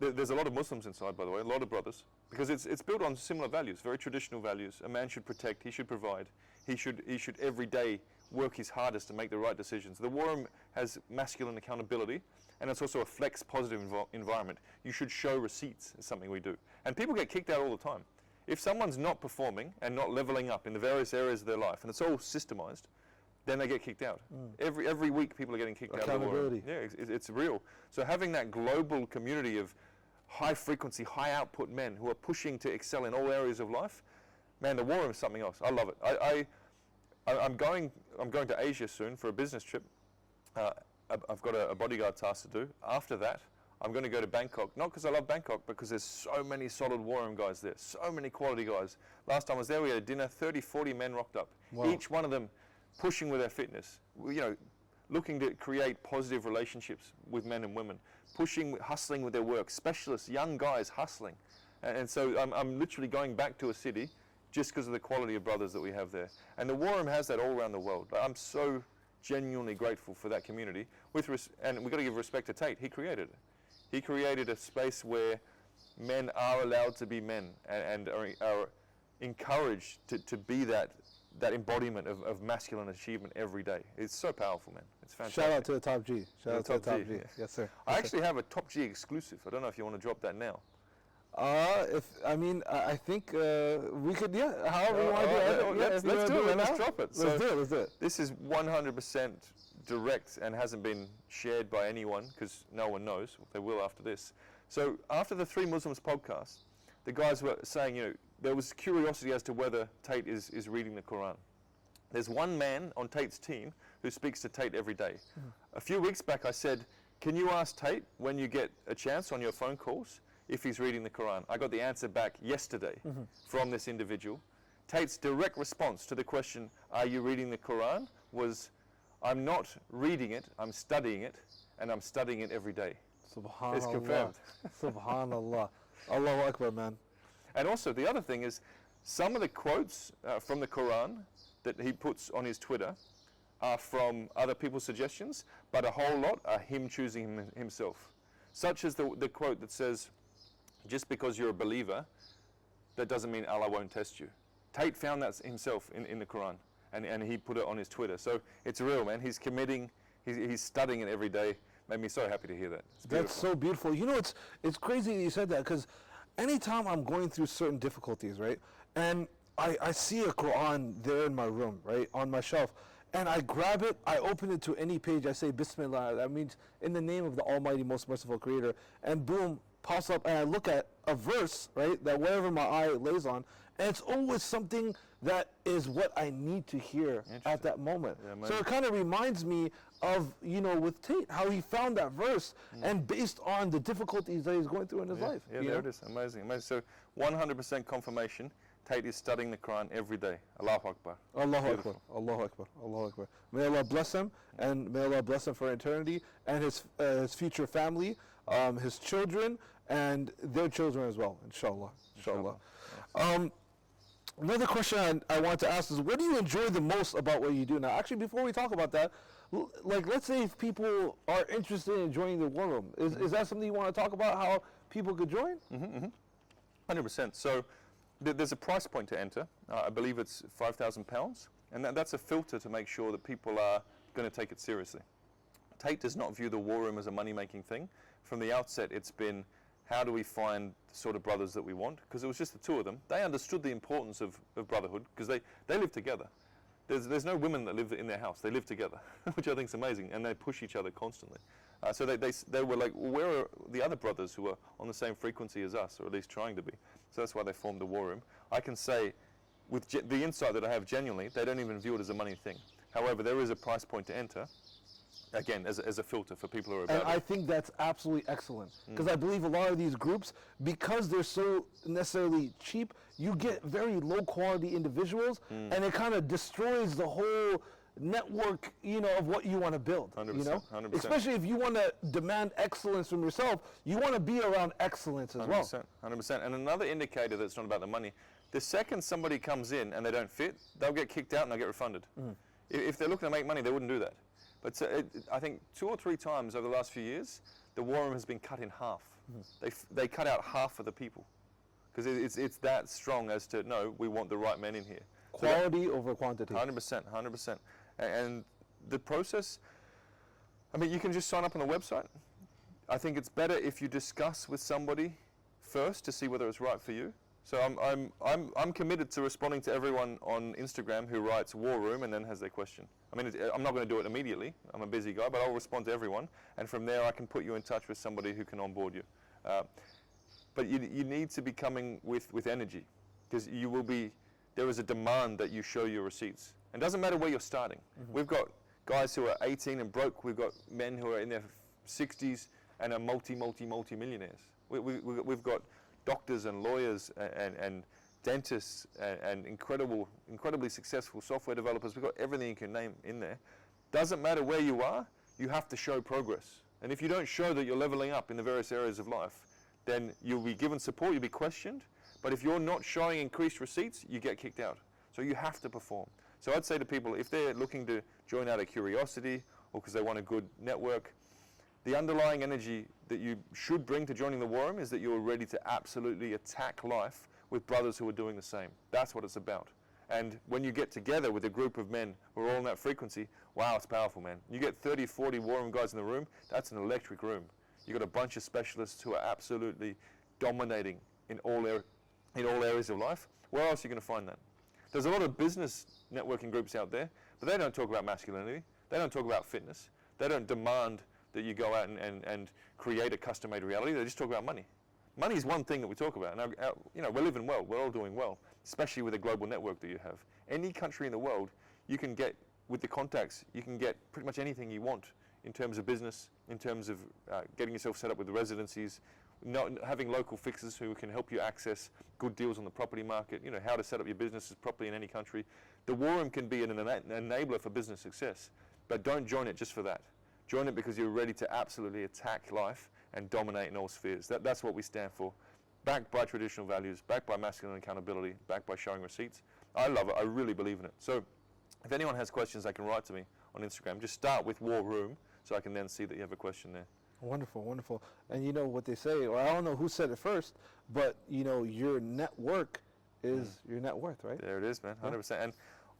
there's a lot of Muslims inside, by the way, a lot of brothers, because it's built on similar values, very traditional values. A man should protect, he should provide, he should every day work his hardest to make the right decisions. The war room has masculine accountability, and it's also a flex positive environment. You should show receipts is something we do. And people get kicked out all the time. If someone's not performing and not leveling up in the various areas of their life, and it's all systemized, then they get kicked out. Every week people are getting kicked out of the war room. Yeah, it's real. So having that global community of high frequency, high output men who are pushing to excel in all areas of life, man, the war room is something else. I love it. I'm going to Asia soon for a business trip. I've got a bodyguard task to do. After that, I'm going to go to Bangkok, not because I love Bangkok, but because there's so many solid war room guys there, so many quality guys. Last time I was there, we had a dinner, 30, 40 men rocked up. Wow. Each one of them pushing with their fitness, looking to create positive relationships with men and women, hustling with their work, specialists, young guys hustling. And so I'm literally going back to a city just because of the quality of brothers that we have there. And the war room has that all around the world. I'm so genuinely grateful for that community. And we've got to give respect to Tate. He created it. He created a space where men are allowed to be men and are encouraged to be that embodiment of masculine achievement every day. It's so powerful, man. It's fantastic. Shout out to the Top G. Shout out to the Top G. Yeah. Yes, sir. I actually have a Top G exclusive. I don't know if you want to drop that now. I think we could, however you want to do it. Let's do it, man. Let's drop it. Let's do it. This is 100% direct and hasn't been shared by anyone because no one knows. They will after this. So after the Three Muslims podcast, the guys were saying, there was curiosity as to whether Tate is reading the Quran. There's one man on Tate's team who speaks to Tate every day. A few weeks back I said, can you ask Tate when you get a chance on your phone calls if he's reading the Quran? I got the answer back yesterday from this individual. Tate's direct response to the question, are you reading the Quran, was, I'm not reading it, I'm studying it, and I'm studying it every day. Subhanallah. It's confirmed. Subhanallah. Allahu Akbar, man. And also the other thing is, some of the quotes from the Quran that he puts on his Twitter are from other people's suggestions, but a whole lot are him choosing himself. Such as the quote that says, just because you're a believer, that doesn't mean Allah won't test you. Tate found that himself in the Quran, and he put it on his Twitter. So it's real, man. He's committing, he's studying it every day. Made me so happy to hear that. That's so beautiful. It's crazy that you said that, because anytime I'm going through certain difficulties, right, and I see a Quran there in my room, right, on my shelf, and I grab it, I open it to any page, I say Bismillah, that means in the name of the Almighty, Most Merciful Creator, and boom, pops up, and I look at a verse, right, that wherever my eye lays on, and it's always something that is what I need to hear at that moment. Yeah, so it kind of reminds me of, with Tate, how he found that verse, and based on the difficulties that he's going through in his life. Yeah, there it is. Amazing. So 100% confirmation, Tate is studying the Quran every day. Allahu Akbar. Allahu Akbar. Allahu Akbar. Allahu Akbar. May Allah bless him, and may Allah bless him for eternity, and his future family, his children, and their children as well, inshallah. Inshallah. Another question I want to ask is, what do you enjoy the most about what you do now? Actually, before we talk about that, let's say if people are interested in joining the War Room, is that something you want to talk about, how people could join? 100%. So there's a price point to enter. I believe it's £5,000, and that's a filter to make sure that people are going to take it seriously. Tate does not view the War Room as a money-making thing. From the outset, it's been, how do we find the sort of brothers that we want? Because it was just the two of them. They understood the importance of brotherhood, because they live together. There's no women that live in their house. They live together, which I think is amazing, and they push each other constantly. So they were like, where are the other brothers who are on the same frequency as us, or at least trying to be? So that's why they formed the War Room. I can say, with the insight that I have genuinely, they don't even view it as a money thing. However, there is a price point to enter, again, as a filter for people who are about it. And I think that's absolutely excellent, because I believe a lot of these groups, because they're so necessarily cheap, you get very low quality individuals, and it kind of destroys the whole network, of what you want to build. 100%, 100%. Especially if you want to demand excellence from yourself, you want to be around excellence as 100%, well. 100%. And another indicator that's not about the money, the second somebody comes in and they don't fit, they'll get kicked out and they'll get refunded. If they're looking to make money, they wouldn't do that. But I think 2 or 3 times over the last few years, the War Room has been cut in half. They cut out half of the people, because it's that strong as to, no, we want the right men in here. Quality over quantity. 100%, 100%. And the process, you can just sign up on the website. I think it's better if you discuss with somebody first to see whether it's right for you. So I'm committed to responding to everyone on Instagram who writes War Room and then has their question. I'm not going to do it immediately. I'm a busy guy, but I'll respond to everyone, and from there I can put you in touch with somebody who can onboard you. But you need to be coming with energy, because you will be there is a demand that you show your receipts. And it doesn't matter where you're starting. We've got guys who are 18 and broke. We've got men who are in their 60s and are multi-millionaires. We've got doctors and lawyers and dentists and incredibly successful software developers. We've got everything you can name in there. Doesn't matter where you are, you have to show progress. And if you don't show that you're leveling up in the various areas of life, then you'll be given support, you'll be questioned. But if you're not showing increased receipts, you get kicked out. So you have to perform. So I'd say to people, if they're looking to join out of curiosity or because they want a good network, the underlying energy that you should bring to joining the war room is that you're ready to absolutely attack life with brothers who are doing the same. That's what it's about. And when you get together with a group of men who are all in that frequency, wow, it's powerful, man. You get 30, 40 war room guys in the room, that's an electric room. You've got a bunch of specialists who are absolutely dominating in all areas of life. Where else are you going to find that? There's a lot of business networking groups out there, but they don't talk about masculinity. They don't talk about fitness. They don't demand that you go out and create a custom-made reality. They just talk about money. Money is one thing that we talk about. Now, we're living well. We're all doing well, especially with the global network that you have. Any country in the world, you can get, with the contacts, you can get pretty much anything you want in terms of business, in terms of getting yourself set up with the residencies, having local fixers who can help you access good deals on the property market, how to set up your businesses properly in any country. The war room can be an enabler for business success, but don't join it just for that. Join it because you're ready to absolutely attack life and dominate in all spheres. That's what we stand for. Backed by traditional values, backed by masculine accountability, backed by showing receipts. I love it. I really believe in it. So if anyone has questions, they can write to me on Instagram. Just start with War Room so I can then see that you have a question there. Wonderful, wonderful. And you know what they say, or I don't know who said it first, but your network is your net worth, right? There it is, man, 100%. And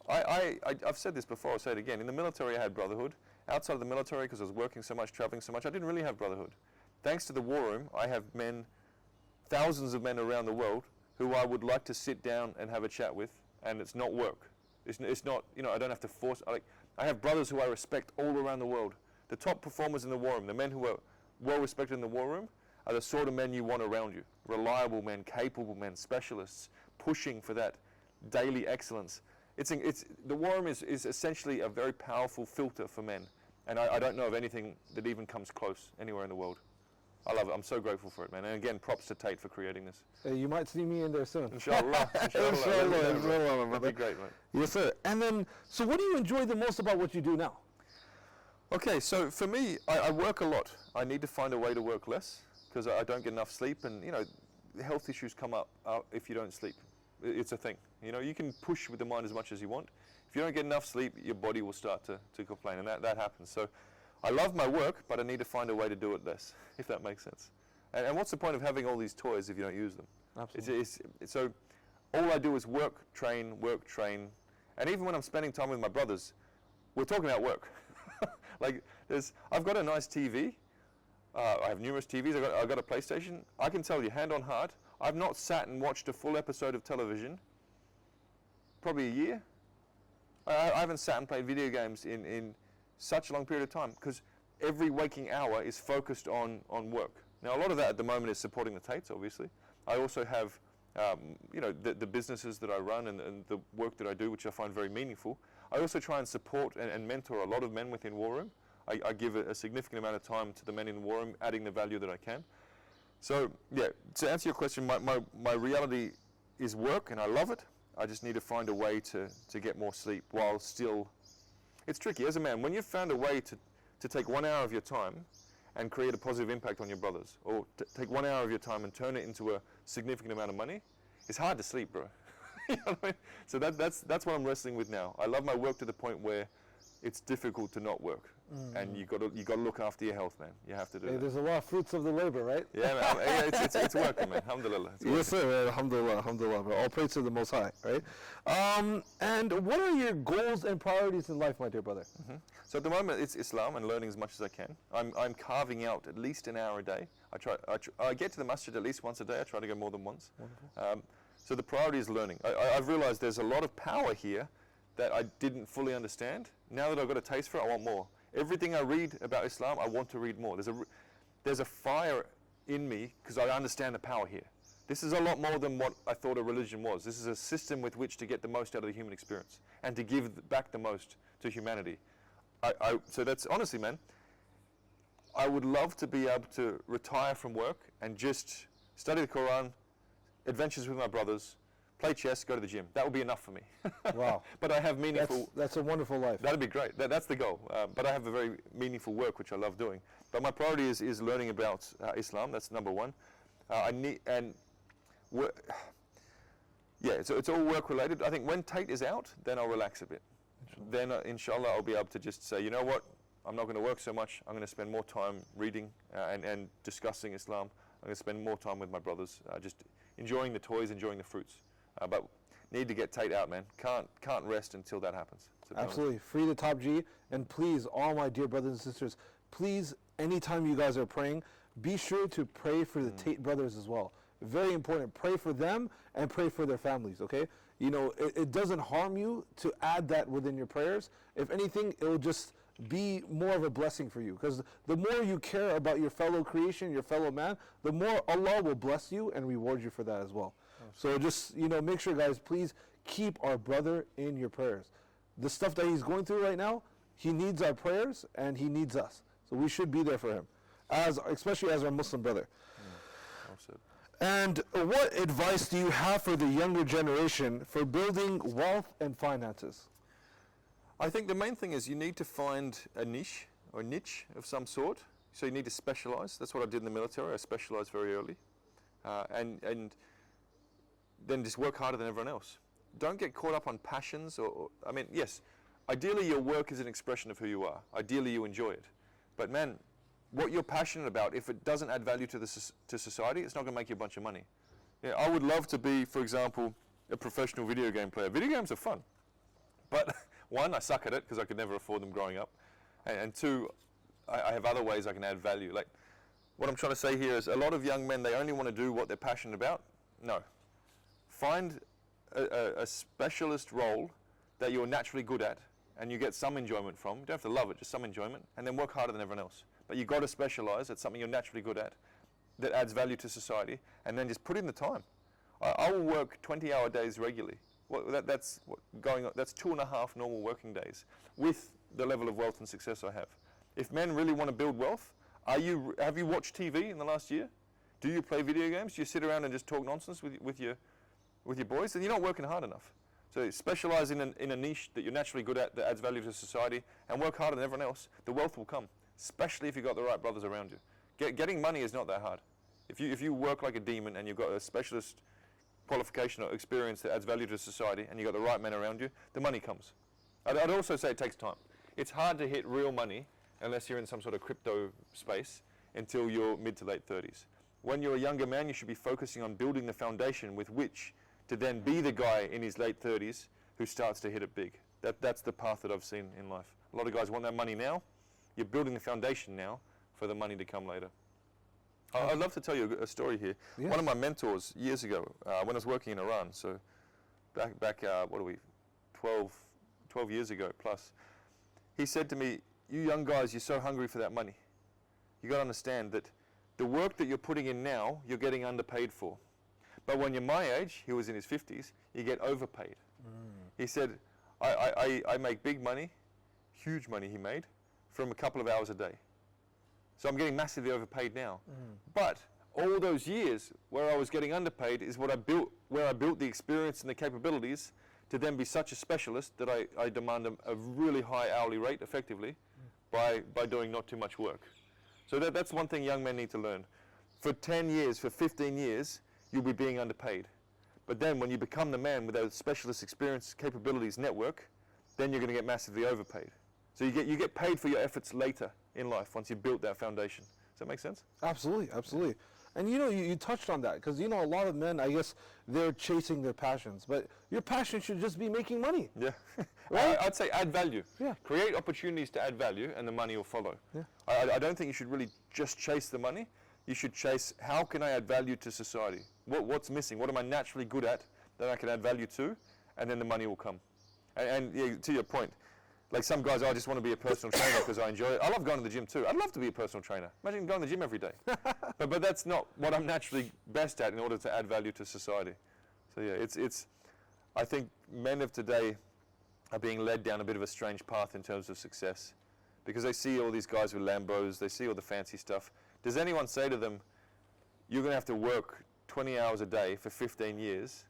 I've said this before, I'll say it again. In the military, I had brotherhood. Outside of the military, because I was working so much, traveling so much, I didn't really have brotherhood. Thanks to the war room, I have men, thousands of men around the world, who I would like to sit down and have a chat with, and it's not work. It's not, I don't have to force. I have brothers who I respect all around the world. The top performers in the war room, the men who are well respected in the war room, are the sort of men you want around you. Reliable men, capable men, specialists, pushing for that daily excellence. The war room is essentially a very powerful filter for men, and I don't know of anything that even comes close anywhere in the world. I love it. I'm so grateful for it, man. And again, props to Tate for creating this. You might see me in there soon. Inshallah. Inshallah. That'd be great, man. Yes, sir. And then, so what do you enjoy the most about what you do now? Okay, so for me, I work a lot. I need to find a way to work less because I don't get enough sleep, and health issues come up if you don't sleep. It's a thing. You can push with the mind as much as you want. If you don't get enough sleep, your body will start to complain, and that happens. So I love my work, but I need to find a way to do it less, if that makes sense. And what's the point of having all these toys if you don't use them? Absolutely. So all I do is work, train, and even when I'm spending time with my brothers, we're talking about work. I've got a nice TV. I have numerous TVs. I've got a PlayStation. I can tell you, hand on heart, I've not sat and watched a full episode of television probably a year. I haven't sat and played video games in such a long period of time because every waking hour is focused on work. Now, a lot of that at the moment is supporting the Tates, obviously. I also have, the businesses that I run and the work that I do, which I find very meaningful. I also try and support and mentor a lot of men within War Room. I give a significant amount of time to the men in the War Room, adding the value that I can. So, yeah, to answer your question, my reality is work, and I love it. I just need to find a way to get more sleep while still... It's tricky. As a man, when you've found a way to take 1 hour of your time and create a positive impact on your brothers, or take 1 hour of your time and turn it into a significant amount of money, it's hard to sleep, bro. You know what I mean? So that's what I'm wrestling with now. I love my work to the point where it's difficult to not work, and you got to look after your health, man. You have to do that. There's a lot of fruits of the labor, right? Yeah, man. It's working, man. Alhamdulillah. Yes, sir. Man. Alhamdulillah, alhamdulillah. All praise to the Most High, right? And what are your goals and priorities in life, my dear brother? Mm-hmm. So at the moment, it's Islam and learning as much as I can. I'm carving out at least an hour a day. I get to the masjid at least once a day. I try to go more than once. So the priority is learning. I've realized there's a lot of power here that I didn't fully understand. Now that I've got a taste for it, I want more. Everything I read about Islam, I want to read more. There's a fire in me because I understand the power here. This is a lot more than what I thought a religion was. This is a system with which to get the most out of the human experience and to give back the most to humanity. So that's, honestly, man, I would love to be able to retire from work and just study the Quran, adventures with my brothers, play chess, go to the gym. That would be enough for me. Wow. But I have meaningful... That's a wonderful life. That'd be great. That's the goal. But I have a very meaningful work, which I love doing. But my priority is learning about Islam. That's number one. So it's all work related. I think when Tate is out, then I'll relax a bit. Then, inshallah, I'll be able to just say, you know what? I'm not going to work so much. I'm going to spend more time reading and discussing Islam. I'm going to spend more time with my brothers, just enjoying the toys, enjoying the fruits. But need to get Tate out, man. Can't rest until that happens. Absolutely. Free the top G. And please, all my dear brothers and sisters, please, anytime you guys are praying, be sure to pray for the Tate brothers as well. Very important. Pray for them and pray for their families, okay? You know, it doesn't harm you to add that within your prayers. If anything, it will just be more of a blessing for you. Because the more you care about your fellow creation, your fellow man, the more Allah will bless you and reward you for that as well. So just, you know, make sure, guys, please keep our brother in your prayers. The stuff that he's going through right now, he needs our prayers and he needs us. So we should be there for him, especially as our Muslim brother. Well said. And what advice do you have for the younger generation for building wealth and finances? I think the main thing is you need to find a niche of some sort. So you need to specialize. That's what I did in the military. I specialized very early. And then just work harder than everyone else. Don't get caught up on passions I mean, yes, ideally your work is an expression of who you are. Ideally you enjoy it. But man, what you're passionate about, if it doesn't add value to society, it's not going to make you a bunch of money. Yeah, I would love to be, for example, a professional video game player. Video games are fun. But one, I suck at it because I could never afford them growing up. And two, I have other ways I can add value. Like, what I'm trying to say here is a lot of young men, they only want to do what they're passionate about. No. Find a specialist role that you're naturally good at and you get some enjoyment from. You don't have to love it, just some enjoyment, and then work harder than everyone else. But you've got to specialize at something you're naturally good at that adds value to society, and then just put in the time. I will work 20-hour days regularly. That's 2.5 normal working days with the level of wealth and success I have. If men really want to build wealth, have you watched TV in the last year? Do you play video games? Do you sit around and just talk nonsense with your boys? Then you're not working hard enough. So specialize in a niche that you're naturally good at that adds value to society and work harder than everyone else. The wealth will come, especially if you've got the right brothers around you. Getting money is not that hard. If you work like a demon and you've got a specialist qualification or experience that adds value to society and you've got the right men around you, the money comes. I'd also say it takes time. It's hard to hit real money unless you're in some sort of crypto space until you're mid to late 30s. When you're a younger man, you should be focusing on building the foundation with which to then be the guy in his late 30s who starts to hit it big. That's the path that I've seen in life. A lot of guys want that money now. You're building the foundation now for the money to come later. I'd love to tell you a story here. Yes. One of my mentors years ago, when I was working in Iran, so back 12 years ago plus, he said to me, you young guys, you're so hungry for that money. You got to understand that the work that you're putting in now, you're getting underpaid for. But when you're my age, he was in his 50s, you get overpaid. He said, I make big money, huge money he made, from a couple of hours a day. So I'm getting massively overpaid now. But all those years where I was getting underpaid is where I built the experience and the capabilities to then be such a specialist that I demand a really high hourly rate effectively by doing not too much work. So that's one thing young men need to learn. For 10 years, for 15 years, you'll be being underpaid. But then when you become the man with those specialist experience, capabilities, network, then you're going to get massively overpaid. So you get paid for your efforts later in life once you've built that foundation. Does that make sense? Absolutely, absolutely. And you know, you touched on that because, you know, a lot of men, I guess, they're chasing their passions. But your passion should just be making money. Yeah. Right? I'd say add value. Yeah. Create opportunities to add value and the money will follow. Yeah. I don't think you should really just chase the money. You should chase, how can I add value to society? What's missing? What am I naturally good at that I can add value to? And then the money will come. And yeah, to your point, Like some guys, I just want to be a personal trainer because I enjoy it. I love going to the gym too. I'd love to be a personal trainer. Imagine going to the gym every day. but that's not what I'm naturally best at in order to add value to society. So yeah, it's. I think men of today are being led down a bit of a strange path in terms of success, because they see all these guys with Lambos, they see all the fancy stuff. Does anyone say to them, you're going to have to work 20 hours a day for 15 years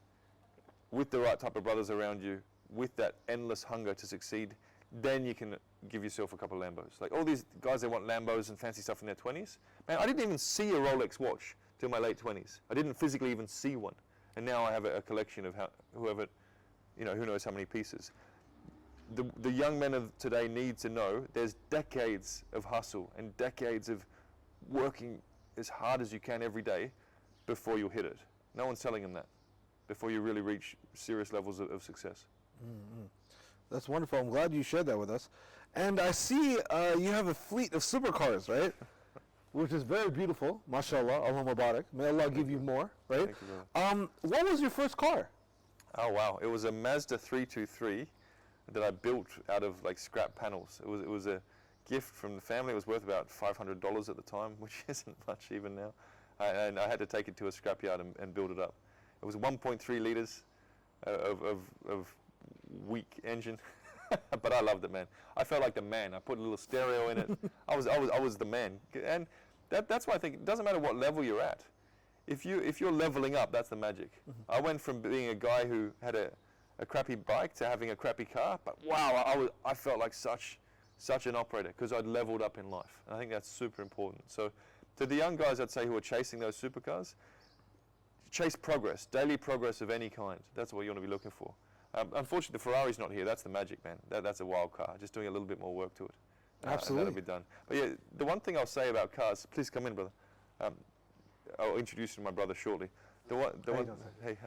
with the right type of brothers around you, with that endless hunger to succeed, then you can give yourself a couple of Lambos. Like all these guys, they want Lambos and fancy stuff in their 20s. Man, I didn't even see a Rolex watch till my late 20s. I didn't physically even see one. And now I have a collection of who knows how many pieces. The young men of today need to know there's decades of hustle and decades of working as hard as you can every day before you'll hit it. No one's telling them that, before you really reach serious levels of success. Mm-hmm. That's wonderful. I'm glad you shared that with us. And I see you have a fleet of supercars, right? Which is very beautiful. MashaAllah, Allah Mubarak. May Allah give you more, right? Thank you, what was your first car? Oh, wow. It was a Mazda 323 that I built out of like scrap panels. It was a gift from the family. It was worth about $500 at the time, which isn't much even now. And I had to take it to a scrapyard and build it up. It was 1.3 liters of weak engine, but I loved it, man. I felt like the man. I put a little stereo in it. I was the man, and that's why I think it doesn't matter what level you're at. If you're leveling up, that's the magic. Mm-hmm. I went from being a guy who had a crappy bike to having a crappy car, but wow, I felt like such an operator because I'd leveled up in life. And I think that's super important. So to the young guys, I'd say, who are chasing those supercars, chase progress, daily progress of any kind. That's what you want to be looking for. Unfortunately, the Ferrari's not here. That's the magic, man. That's a wild car. Just doing a little bit more work to it. Absolutely. That'll be done. But yeah, the one thing I'll say about cars, please come in, brother. I'll introduce you to my brother shortly. Hey,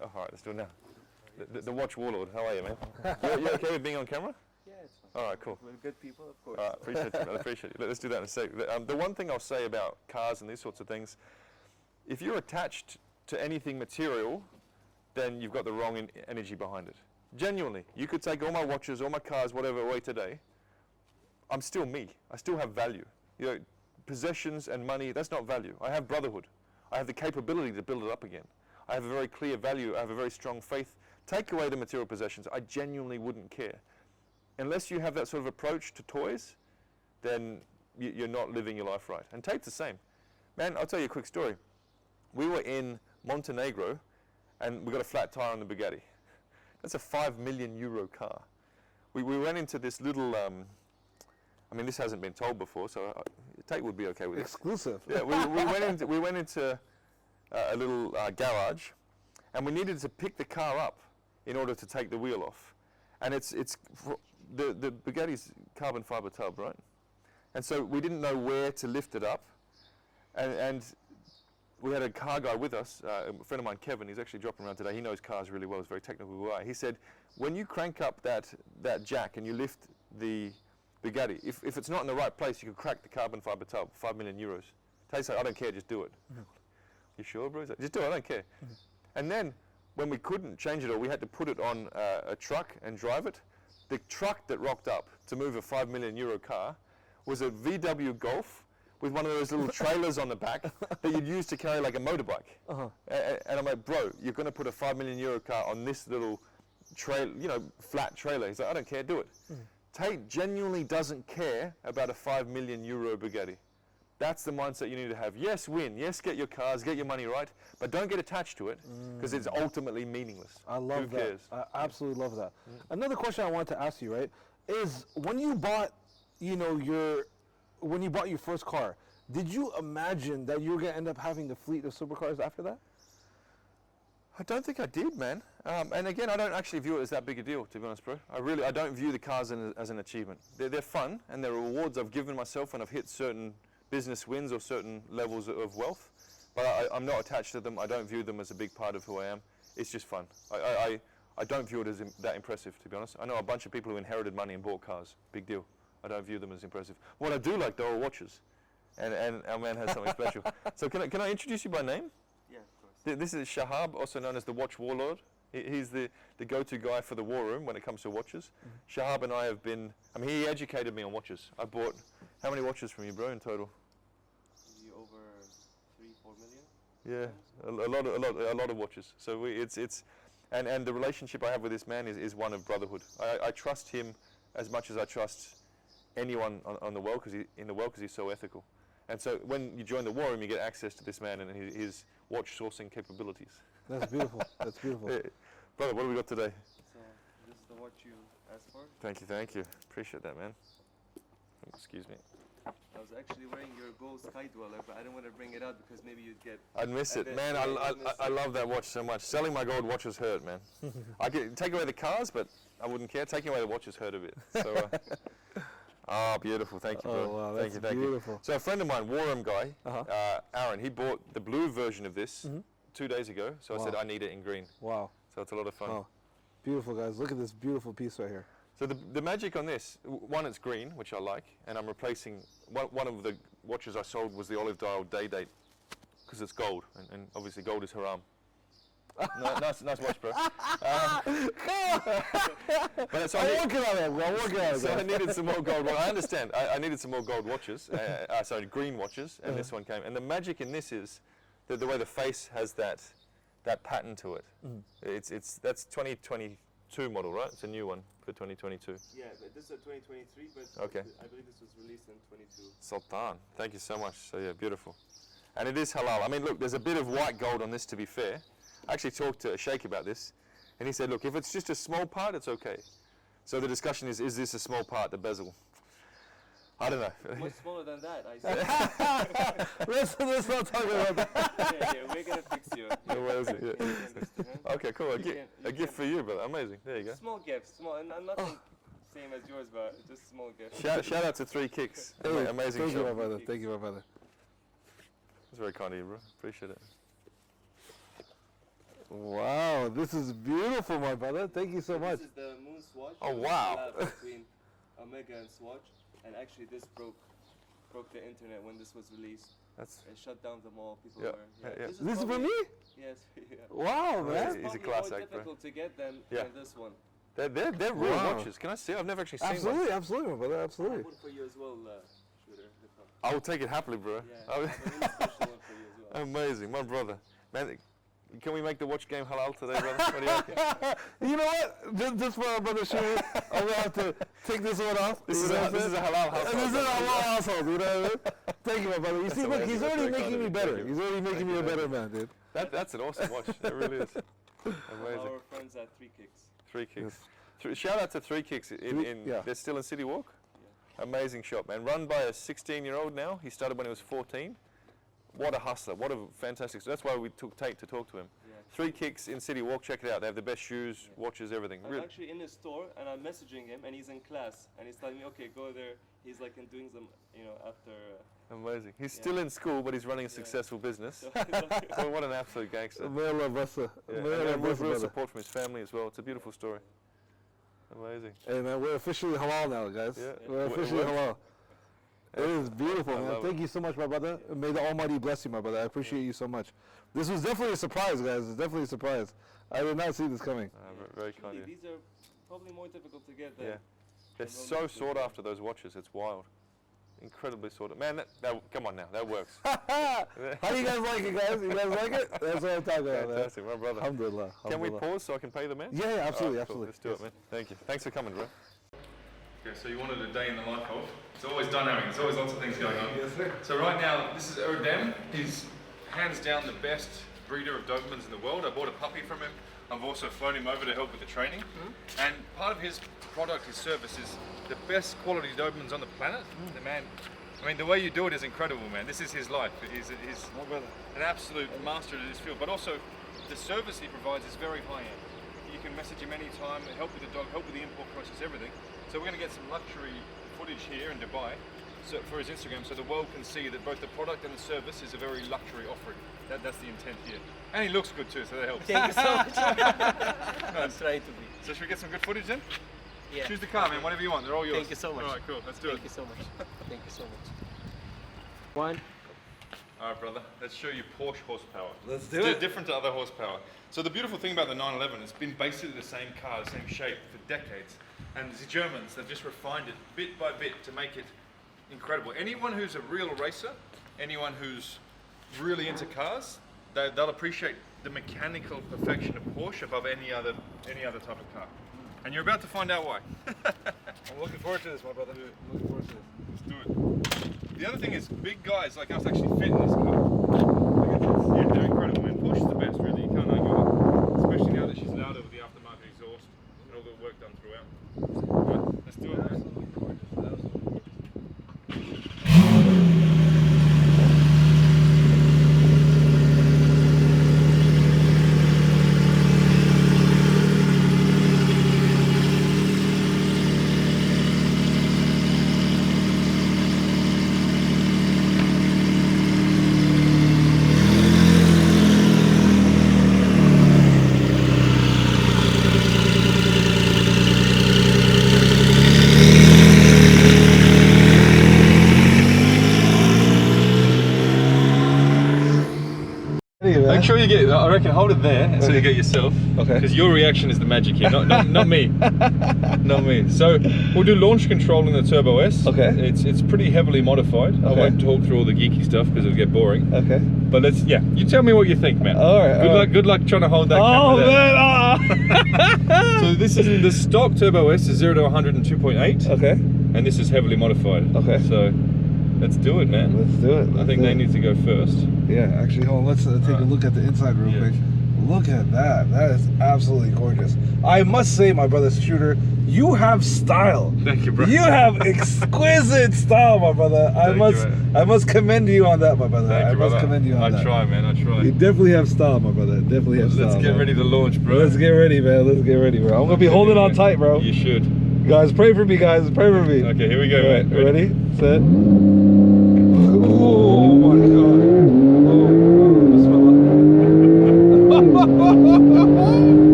all right, let's do it now. The watch warlord, how are you, man? you okay with being on camera? Yeah, it's fine. All right, cool. We're good people, of course. Appreciate you, man. Appreciate you. Let's do that in a sec. The one thing I'll say about cars and these sorts of things, if you're attached to anything material, then you've got the wrong energy behind it. Genuinely, you could take all my watches, all my cars, whatever away today. I'm still me. I still have value. You know, possessions and money, that's not value. I have brotherhood. I have the capability to build it up again. I have a very clear value. I have a very strong faith. Take away the material possessions. I genuinely wouldn't care. Unless you have that sort of approach to toys, then you're not living your life right. And Tate's the same. Man, I'll tell you a quick story. We were in Montenegro, and we got a flat tire on the Bugatti. That's a €5 million car. We went into this little, I mean, this hasn't been told before, so Tate would be okay with it. Exclusive. Yeah, we went into a little garage, and we needed to pick the car up in order to take the wheel off. And the Bugatti's carbon fiber tub, right? And so we didn't know where to lift it up, and we had a car guy with us, a friend of mine, Kevin. He's actually dropping around today. He knows cars really well. He's a very technical guy. He said, when you crank up that jack and you lift the Bugatti, if it's not in the right place, you could crack the carbon fiber tub, €5 million. Tate's like, I don't care, just do it. Mm-hmm. You sure, bro? He's like, just do it, I don't care. Mm-hmm. And then, when we couldn't change it all, we had to put it on a truck and drive it. The truck that rocked up to move a €5 million car was a VW Golf with one of those little trailers on the back that you'd use to carry like a motorbike. Uh-huh. And I'm like, bro, you're going to put a €5 million car on this little flat trailer. He's like, I don't care, do it. Mm-hmm. Tate genuinely doesn't care about a €5 million Bugatti. That's the mindset you need to have. Yes, win. Yes, get your cars, get your money right, but don't get attached to it because it's ultimately meaninless. I love Who cares? I absolutely love that. Another question I wanted to ask you, right, is when you bought, when you bought your first car, did you imagine that you were going to end up having a fleet of supercars after that? I don't think I did, man. And again, I don't actually view it as that big a deal, to be honest, bro. I don't view the cars as an achievement. They're fun, and they're rewards I've given myself when I've hit certain business wins or certain levels of wealth. But I'm not attached to them. I don't view them as a big part of who I am. It's just fun. I don't view it as that impressive, to be honest. I know a bunch of people who inherited money and bought cars. Big deal. I don't view them as impressive. What I do like, though, are watches. And our man has something special. So can I introduce you by name? Yeah, of course. This is Shahab, also known as the Watch Warlord. He's the go-to guy for the war room when it comes to watches. Shahab and I have been, I mean, he educated me on watches. I bought, how many watches from you, bro, in total? Maybe over 3-4 million. Yeah, a lot of watches. So and the relationship I have with this man is one of brotherhood. I trust him as much as I trust anyone on the world because he's so ethical. And so when you join the war room, you get access to this man and his watch sourcing capabilities. That's beautiful. That's beautiful. Yeah. Brother, what do we got today? So this is the watch you asked for. Thank you. Appreciate that, man. Excuse me. I was actually wearing your gold Sky Dweller, but I didn't want to bring it out because maybe you'd get... I'd miss it. Man, I love that watch so much. Selling my gold watches hurt, man. I could take away the cars, but I wouldn't care. Taking away the watches hurt a bit. So, beautiful. Thank you, bro. Oh, wow, that's thank beautiful. you. So a friend of mine, War Room guy, Aaron, he bought the blue version of this 2 days ago. So I said, I need it in green. Wow. So it's a lot of fun. Oh, beautiful, guys. Look at this beautiful piece right here. So the magic on this, one, it's green, which I like, and I'm replacing, one of the watches I sold was the olive dial day date, because it's gold, and obviously gold is haram. Nice watch, bro. But so I'm working on it, bro. I'm working on it. So I needed some more gold. Well, I understand. I needed some more gold watches, sorry, green watches, and this one came. And the magic in this is the way the face has that pattern to it. That's 2022 model, right? It's a new one for 2022. Yeah, but this is a 2023, but Okay. I believe this was released in 22. Sultan, thank you so much. So yeah, beautiful. And it is halal. I mean, look, there's a bit of white gold on this, to be fair. I actually talked to a sheikh about this, and he said, look, if it's just a small part, it's okay. So the discussion is this a small part, the bezel? I don't know. Much smaller than that, I said. Let's not talk about that. yeah, we're going to fix you. Where is it? Yeah. Okay, cool. A gift for you, brother. Amazing. There you go. Small gifts, small, and nothing same as yours, but just small gifts. Shout out to 3 Kicks. Hey, Amazing thank you, shop. my brother. Thank you, my brother. That's very kind of you, bro. Appreciate it. Wow, this is beautiful, my brother. Thank you so much. This is the Moon Swatch. Oh, It was a wow. collab between Omega and Swatch, and actually this broke the internet when this was released. That's It shut down the mall. People Yeah, were. yeah. This This is for probably- me? Yes. Yeah. Wow, man. He's a Probably class more act, bro. difficult to get than this one. they're real Wow. watches. Can I see? I've never actually seen Absolutely, one. absolutely, my brother. I Absolutely. have one for you as well, Shooter. Look up. I will take it happily, bro. Yeah, I have a really special one for you as well. Amazing, my brother. Man, can we make the watch game halal today, brother? What do you reckon? You know what? Just for our brother Shooter, I'm gonna have to take this one off. This You is know a what I'm saying? halal household. This is a halal household, you know what I mean? Thank you, my brother. You see, look, amazing. he's That's already very kind making of me you. better. Thank you. He's already making me a you, better thank man, dude. That's an awesome watch. It really is. Amazing. Our friends at 3 Kicks. 3 Kicks. Shout out to 3 Kicks. Yeah. They're still in City Walk. Amazing shop, man. Run by a 16-year-old now. He started when he was 14. What a hustler. What a fantastic. So that's why we took Tate to talk to him. Yeah. 3 Kicks in City Walk. Check it out. They have the best shoes, watches, everything. I'm Really. actually in his store and I'm messaging him and he's in class and he's telling me, okay, go there. He's like doing some, after. Amazing. He's still in school, but he's running a successful business. So what an absolute gangster. May Allah bless her. Yeah. May Allah And bless with her, real brother. support from his family as well. It's a beautiful story. Amazing. Hey, man, we're officially halal now, guys. Yeah. We're It officially works. halal. It is beautiful, I man. love Thank you so much, my brother. May the Almighty bless you, my brother. I appreciate you so much. This was definitely a surprise, guys. It's definitely a surprise. I did not see this coming. Very kind Really, of you. these are probably more difficult to get than. Yeah. They're so sought after, those watches. It's wild. Incredibly sought after. Man, that come on now. That works. How do you guys like it, guys? You guys like it? That's what I'm talking about, man. Fantastic, my brother. Alhamdulillah. Can we alhamdullah. pause so I can pay the man? Yeah, yeah, absolutely, Alright, cool. absolutely. Let's do it, man. Thank you. Thanks for coming, bro. Okay, so you wanted a day in the life of? It's always dynamic. There's always lots of things going on. Yes, sir. So right now, this is Erdem. He's hands down the best breeder of Dobermans in the world. I bought a puppy from him. I've also flown him over to help with the training. And part of his product, his service, is the best quality Dobermans on the planet. The man, I mean, the way you do it is incredible, man. This is his life. He's an absolute master in his field. But also, the service he provides is very high-end. You can message him anytime, help with the dog, help with the import process, everything. So we're going to get some luxury footage here in Dubai for his Instagram, so the world can see that both the product and the service is a very luxury offering. That's the intent here. And he looks good too, so that helps. Thank you so much. Nice. I'm trying to be. So should we get some good footage then? Yeah. Choose the car, man, whatever you want. They're all yours. Thank you so much. All right, cool. Let's do Thank it. you so much. Thank you so much. One. All right, brother. Let's show you Porsche horsepower. Let's do It's it. different to other horsepower. So the beautiful thing about the 911, it's been basically the same car, the same shape for decades. And the Germans, they've just refined it bit by bit to make it incredible. Anyone who's a real racer, anyone who's really into cars, they'll appreciate the mechanical perfection of Porsche above any other type of car. And you're about to find out why. I'm looking forward to this, my brother. I'm looking forward to this. Let's do it. The other thing is, big guys like us actually fit in this car. Look at this. Yeah, they're incredible, man. Porsche's the best, really. You can't argue with it. Especially now that she's louder with the aftermarket exhaust and all the work done throughout. Right, let's do it, man. Absolutely gorgeous. Absolutely gorgeous. Make sure you get, I reckon, hold it there so you get yourself. Okay. Because your reaction is the magic here, not me. Not me. So we'll do launch control in the Turbo S. Okay. It's pretty heavily modified. I Okay. won't talk through all the geeky stuff because it'll get boring. Okay. But you tell me what you think, man. All right. Good luck trying to hold that Oh, camera there. man. So this is the stock Turbo S is 0 to 100 in 2.8. Okay. And this is heavily modified. Okay. So let's do it, man. Let's do it. I think they need to go first. Yeah, actually, hold on. Let's take a look at the inside real quick. Look at that. That is absolutely gorgeous. I must say, my brother Shooter, you have style. Thank you, bro. You have exquisite style, my brother. I must commend you on that, my brother. Thank you, brother. I must commend you on that. I try, man. I try. You definitely have style, my brother. Definitely have style. Let's get ready to launch, bro. Let's get ready, man. Let's get ready, bro. I'm gonna be holding on tight, bro. You should. Guys, pray for me, guys. Pray for me. Okay, here we go, All right, man. ready, set. Oh my God.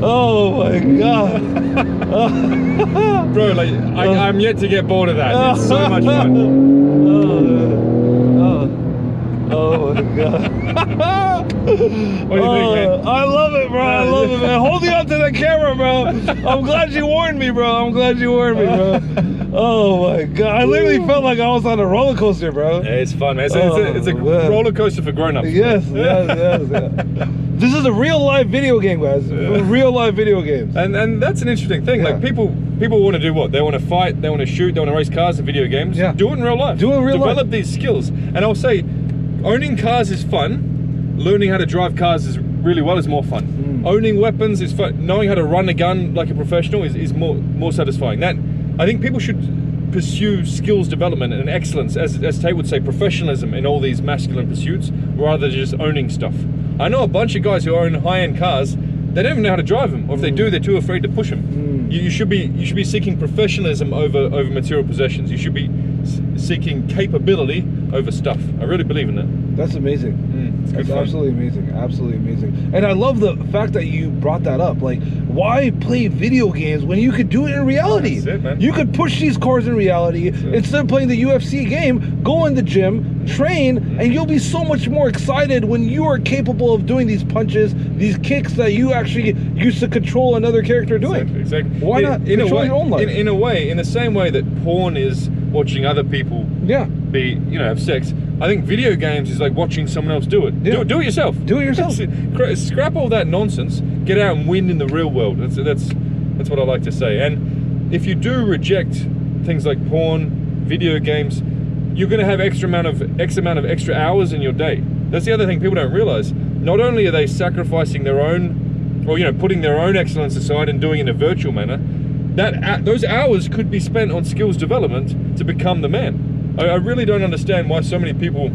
Oh my God. Bro, like, I'm yet to get bored of that. It's so much fun. Oh my God. What do you think, man? I love it, bro. I love it, man. Holding on to the camera, bro. I'm glad you warned me, bro. I'm glad you warned me, bro. Oh my God. I literally felt like I was on a roller coaster, bro. Yeah, it's fun, man. It's a man. roller coaster for grown-ups. Yes. This is a real life video game, guys. Real life video games. And that's an interesting thing. Yeah. Like people want to do what? They want to fight, they want to shoot, they want to race cars in video games. Yeah. Do it in real life. Do it in real life. Develop these skills. And I'll say, owning cars is fun. Learning how to drive cars is really well is more fun. Owning weapons is fun. Knowing how to run a gun like a professional is more satisfying. That I think people should pursue skills development and excellence, as Tate would say, professionalism in all these masculine pursuits, rather than just owning stuff. I know a bunch of guys who own high-end cars. They don't even know how to drive them, or if they do, they're too afraid to push them. You should be seeking professionalism over material possessions. You should be seeking capability over stuff. I really believe in that. That's amazing. It's good That's fun. absolutely amazing. Absolutely amazing. And I love the fact that you brought that up. Like, why play video games when you could do it in reality? That's it, man. You could push these cars in reality. Instead of playing the UFC game, go in the gym, train, and you'll be so much more excited when you are capable of doing these punches, these kicks that you actually used to control another character doing. Exactly. Why not control your own life? In a way, in the same way that porn is watching other people have sex, I think video games is like watching someone else do it. Yeah. Do it yourself. Do it yourself. Scrap all that nonsense. Get out and win in the real world. That's what I like to say. And if you do reject things like porn, video games, you're going to have X amount of extra hours in your day. That's the other thing people don't realize. Not only are they sacrificing their own, or putting their own excellence aside and doing it in a virtual manner, those hours could be spent on skills development to become the man. I really don't understand why so many people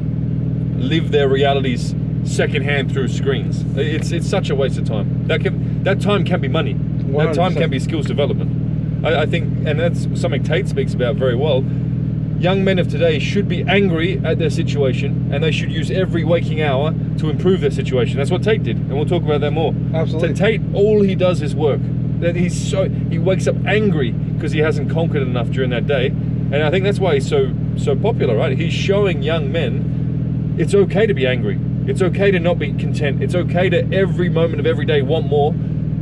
live their realities secondhand through screens. It's such a waste of time. That time can be money. 100%. That time can be skills development. I think, and that's something Tate speaks about very well. Young men of today should be angry at their situation, and they should use every waking hour to improve their situation. That's what Tate did, and we'll talk about that more. Absolutely. Tate, all he does is work. That he wakes up angry because he hasn't conquered enough during that day, and I think that's why he's so so popular, right? He's showing young men it's okay to be angry. It's okay to not be content. It's okay to every moment of every day want more.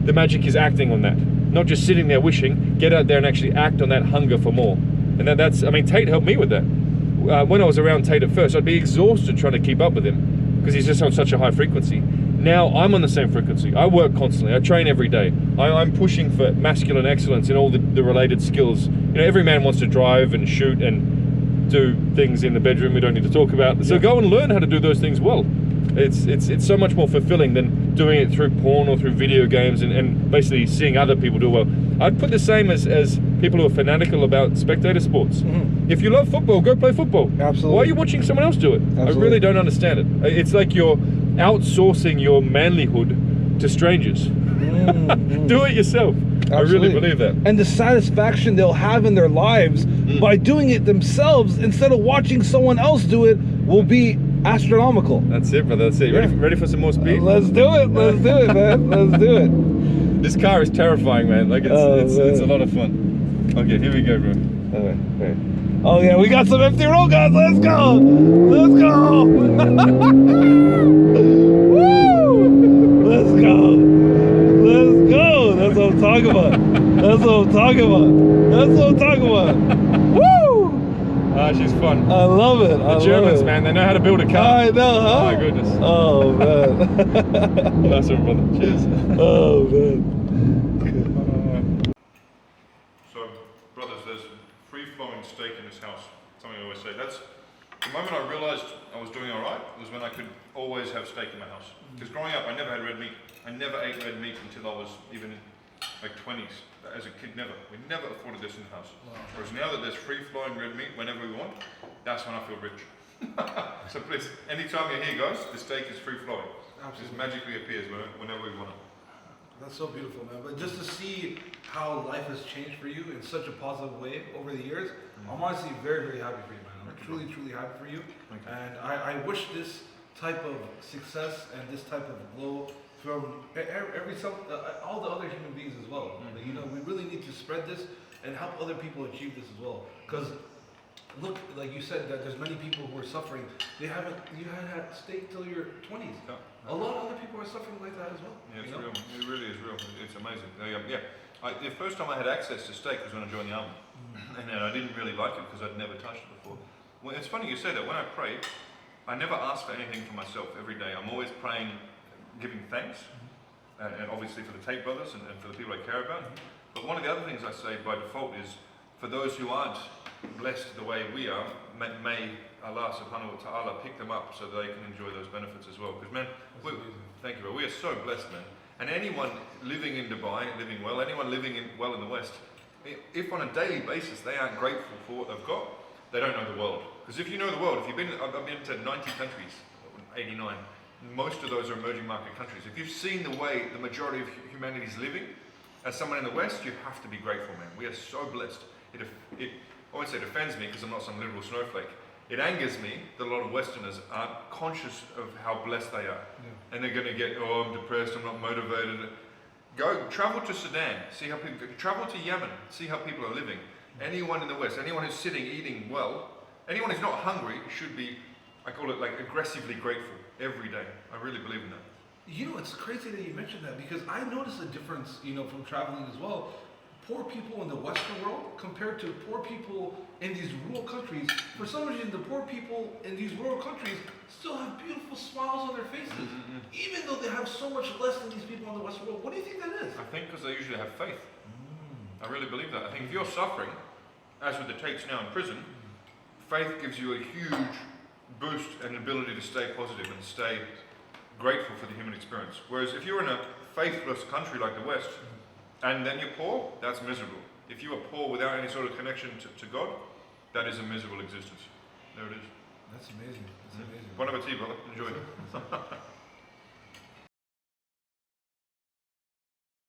The magic is acting on that, not just sitting there wishing. Get out there and actually act on that hunger for more. And that's, I mean, Tate helped me with that. When I was around Tate at first, I'd be exhausted trying to keep up with him because he's just on such a high frequency. Now I'm on the same frequency. I work constantly. I train every day. I'm pushing for masculine excellence in all the related skills. You know, every man wants to drive and shoot and do things in the bedroom we don't need to talk about. So go and learn how to do those things well. It's so much more fulfilling than doing it through porn or through video games and basically seeing other people do well. I'd put the same as people who are fanatical about spectator sports. If you love football, go play football. Absolutely. Why are you watching someone else do it? Absolutely. I really don't understand it. It's like you're outsourcing your manlyhood to strangers. Do it yourself. Absolutely. I really believe that. And the satisfaction they'll have in their lives by doing it themselves instead of watching someone else do it will be astronomical. That's it, brother. That's it. You ready for some more speed? Let's do it. Let's do it, man. Let's do it. This car is terrifying, man. Like it's a lot of fun. Okay, here we go, bro. Okay. Oh yeah, we got some empty road, guys. Let's go. Let's go. Woo! Let's go. Let's go. That's what I'm talking about. That's what I'm talking about. That's what I'm talking about. Woo! She's fun. I love it. The Germans, man, they know how to build a car. I know, huh? Oh my goodness. Oh man. That's one, brother. Cheers. Oh man. So, brothers, there's free-flowing steak in this house. Something I always say. That's the moment I realized I was doing all right was when I could always have steak in my house. Because growing up, I never had red meat. I never ate red meat until I was even like 20s. As a kid, never. We never afforded this in the house. Wow. Whereas now that there's free-flowing red meat whenever we want, that's when I feel rich. So please, anytime you're here, guys, the steak is free-flowing. It just magically appears whenever we want it. That's so beautiful, man. But just to see how life has changed for you in such a positive way over the years, I'm honestly very, very happy for you, man. I'm truly, truly happy for you. And I wish this type of success and this type of glow from all the other human beings as well. You know, we really need to spread this and help other people achieve this as well. Because look, like you said, that there's many people who are suffering. You haven't had steak till your 20s. Yeah. A lot of other people are suffering like that as well. Yeah, it's real. It really is real. It's amazing. The first time I had access to steak was when I joined the army. And then I didn't really like it because I'd never touched it before. Well, it's funny you say that. When I pray, I never ask for anything for myself every day. I'm always praying, giving thanks, and obviously for the Tate brothers and for the people I care about. But one of the other things I say by default is, for those who aren't blessed the way we are, may Allah subhanahu wa ta'ala pick them up so they can enjoy those benefits as well. Because man, thank you, bro. We are so blessed, man. And anyone living in Dubai, living well, anyone living well in the West, if on a daily basis they aren't grateful for what they've got, they don't know the world. Because if you know the world, I've been to 90 countries, 89, most of those are emerging market countries. If you've seen the way the majority of humanity is living, as someone in the West, you have to be grateful, man. We are so blessed. I won't say it offends me because I'm not some liberal snowflake. It angers me that a lot of Westerners aren't conscious of how blessed they are. Yeah. And they're going to get, oh, I'm depressed, I'm not motivated. Go, travel to Sudan, see how people, travel to Yemen, see how people are living. Anyone in the West, anyone who's sitting, eating well, anyone who's not hungry should be, I call it like aggressively grateful every day. I really believe in that. You know, it's crazy that you mentioned that because I noticed a difference, you know, from traveling as well. Poor people in the Western world compared to poor people in these rural countries. For some reason, the poor people in these rural countries still have beautiful smiles on their faces, even though they have so much less than these people in the Western world. What do you think that is? I think because they usually have faith. I really believe that. I think if you're suffering, as with the Tates now in prison, faith gives you a huge boost and ability to stay positive and stay grateful for the human experience. Whereas if you're in a faithless country like the West, and then you're poor, that's miserable. If you are poor without any sort of connection to God, that is a miserable existence. There it is. That's amazing. That's amazing. Bon appetit, brother. Enjoy it.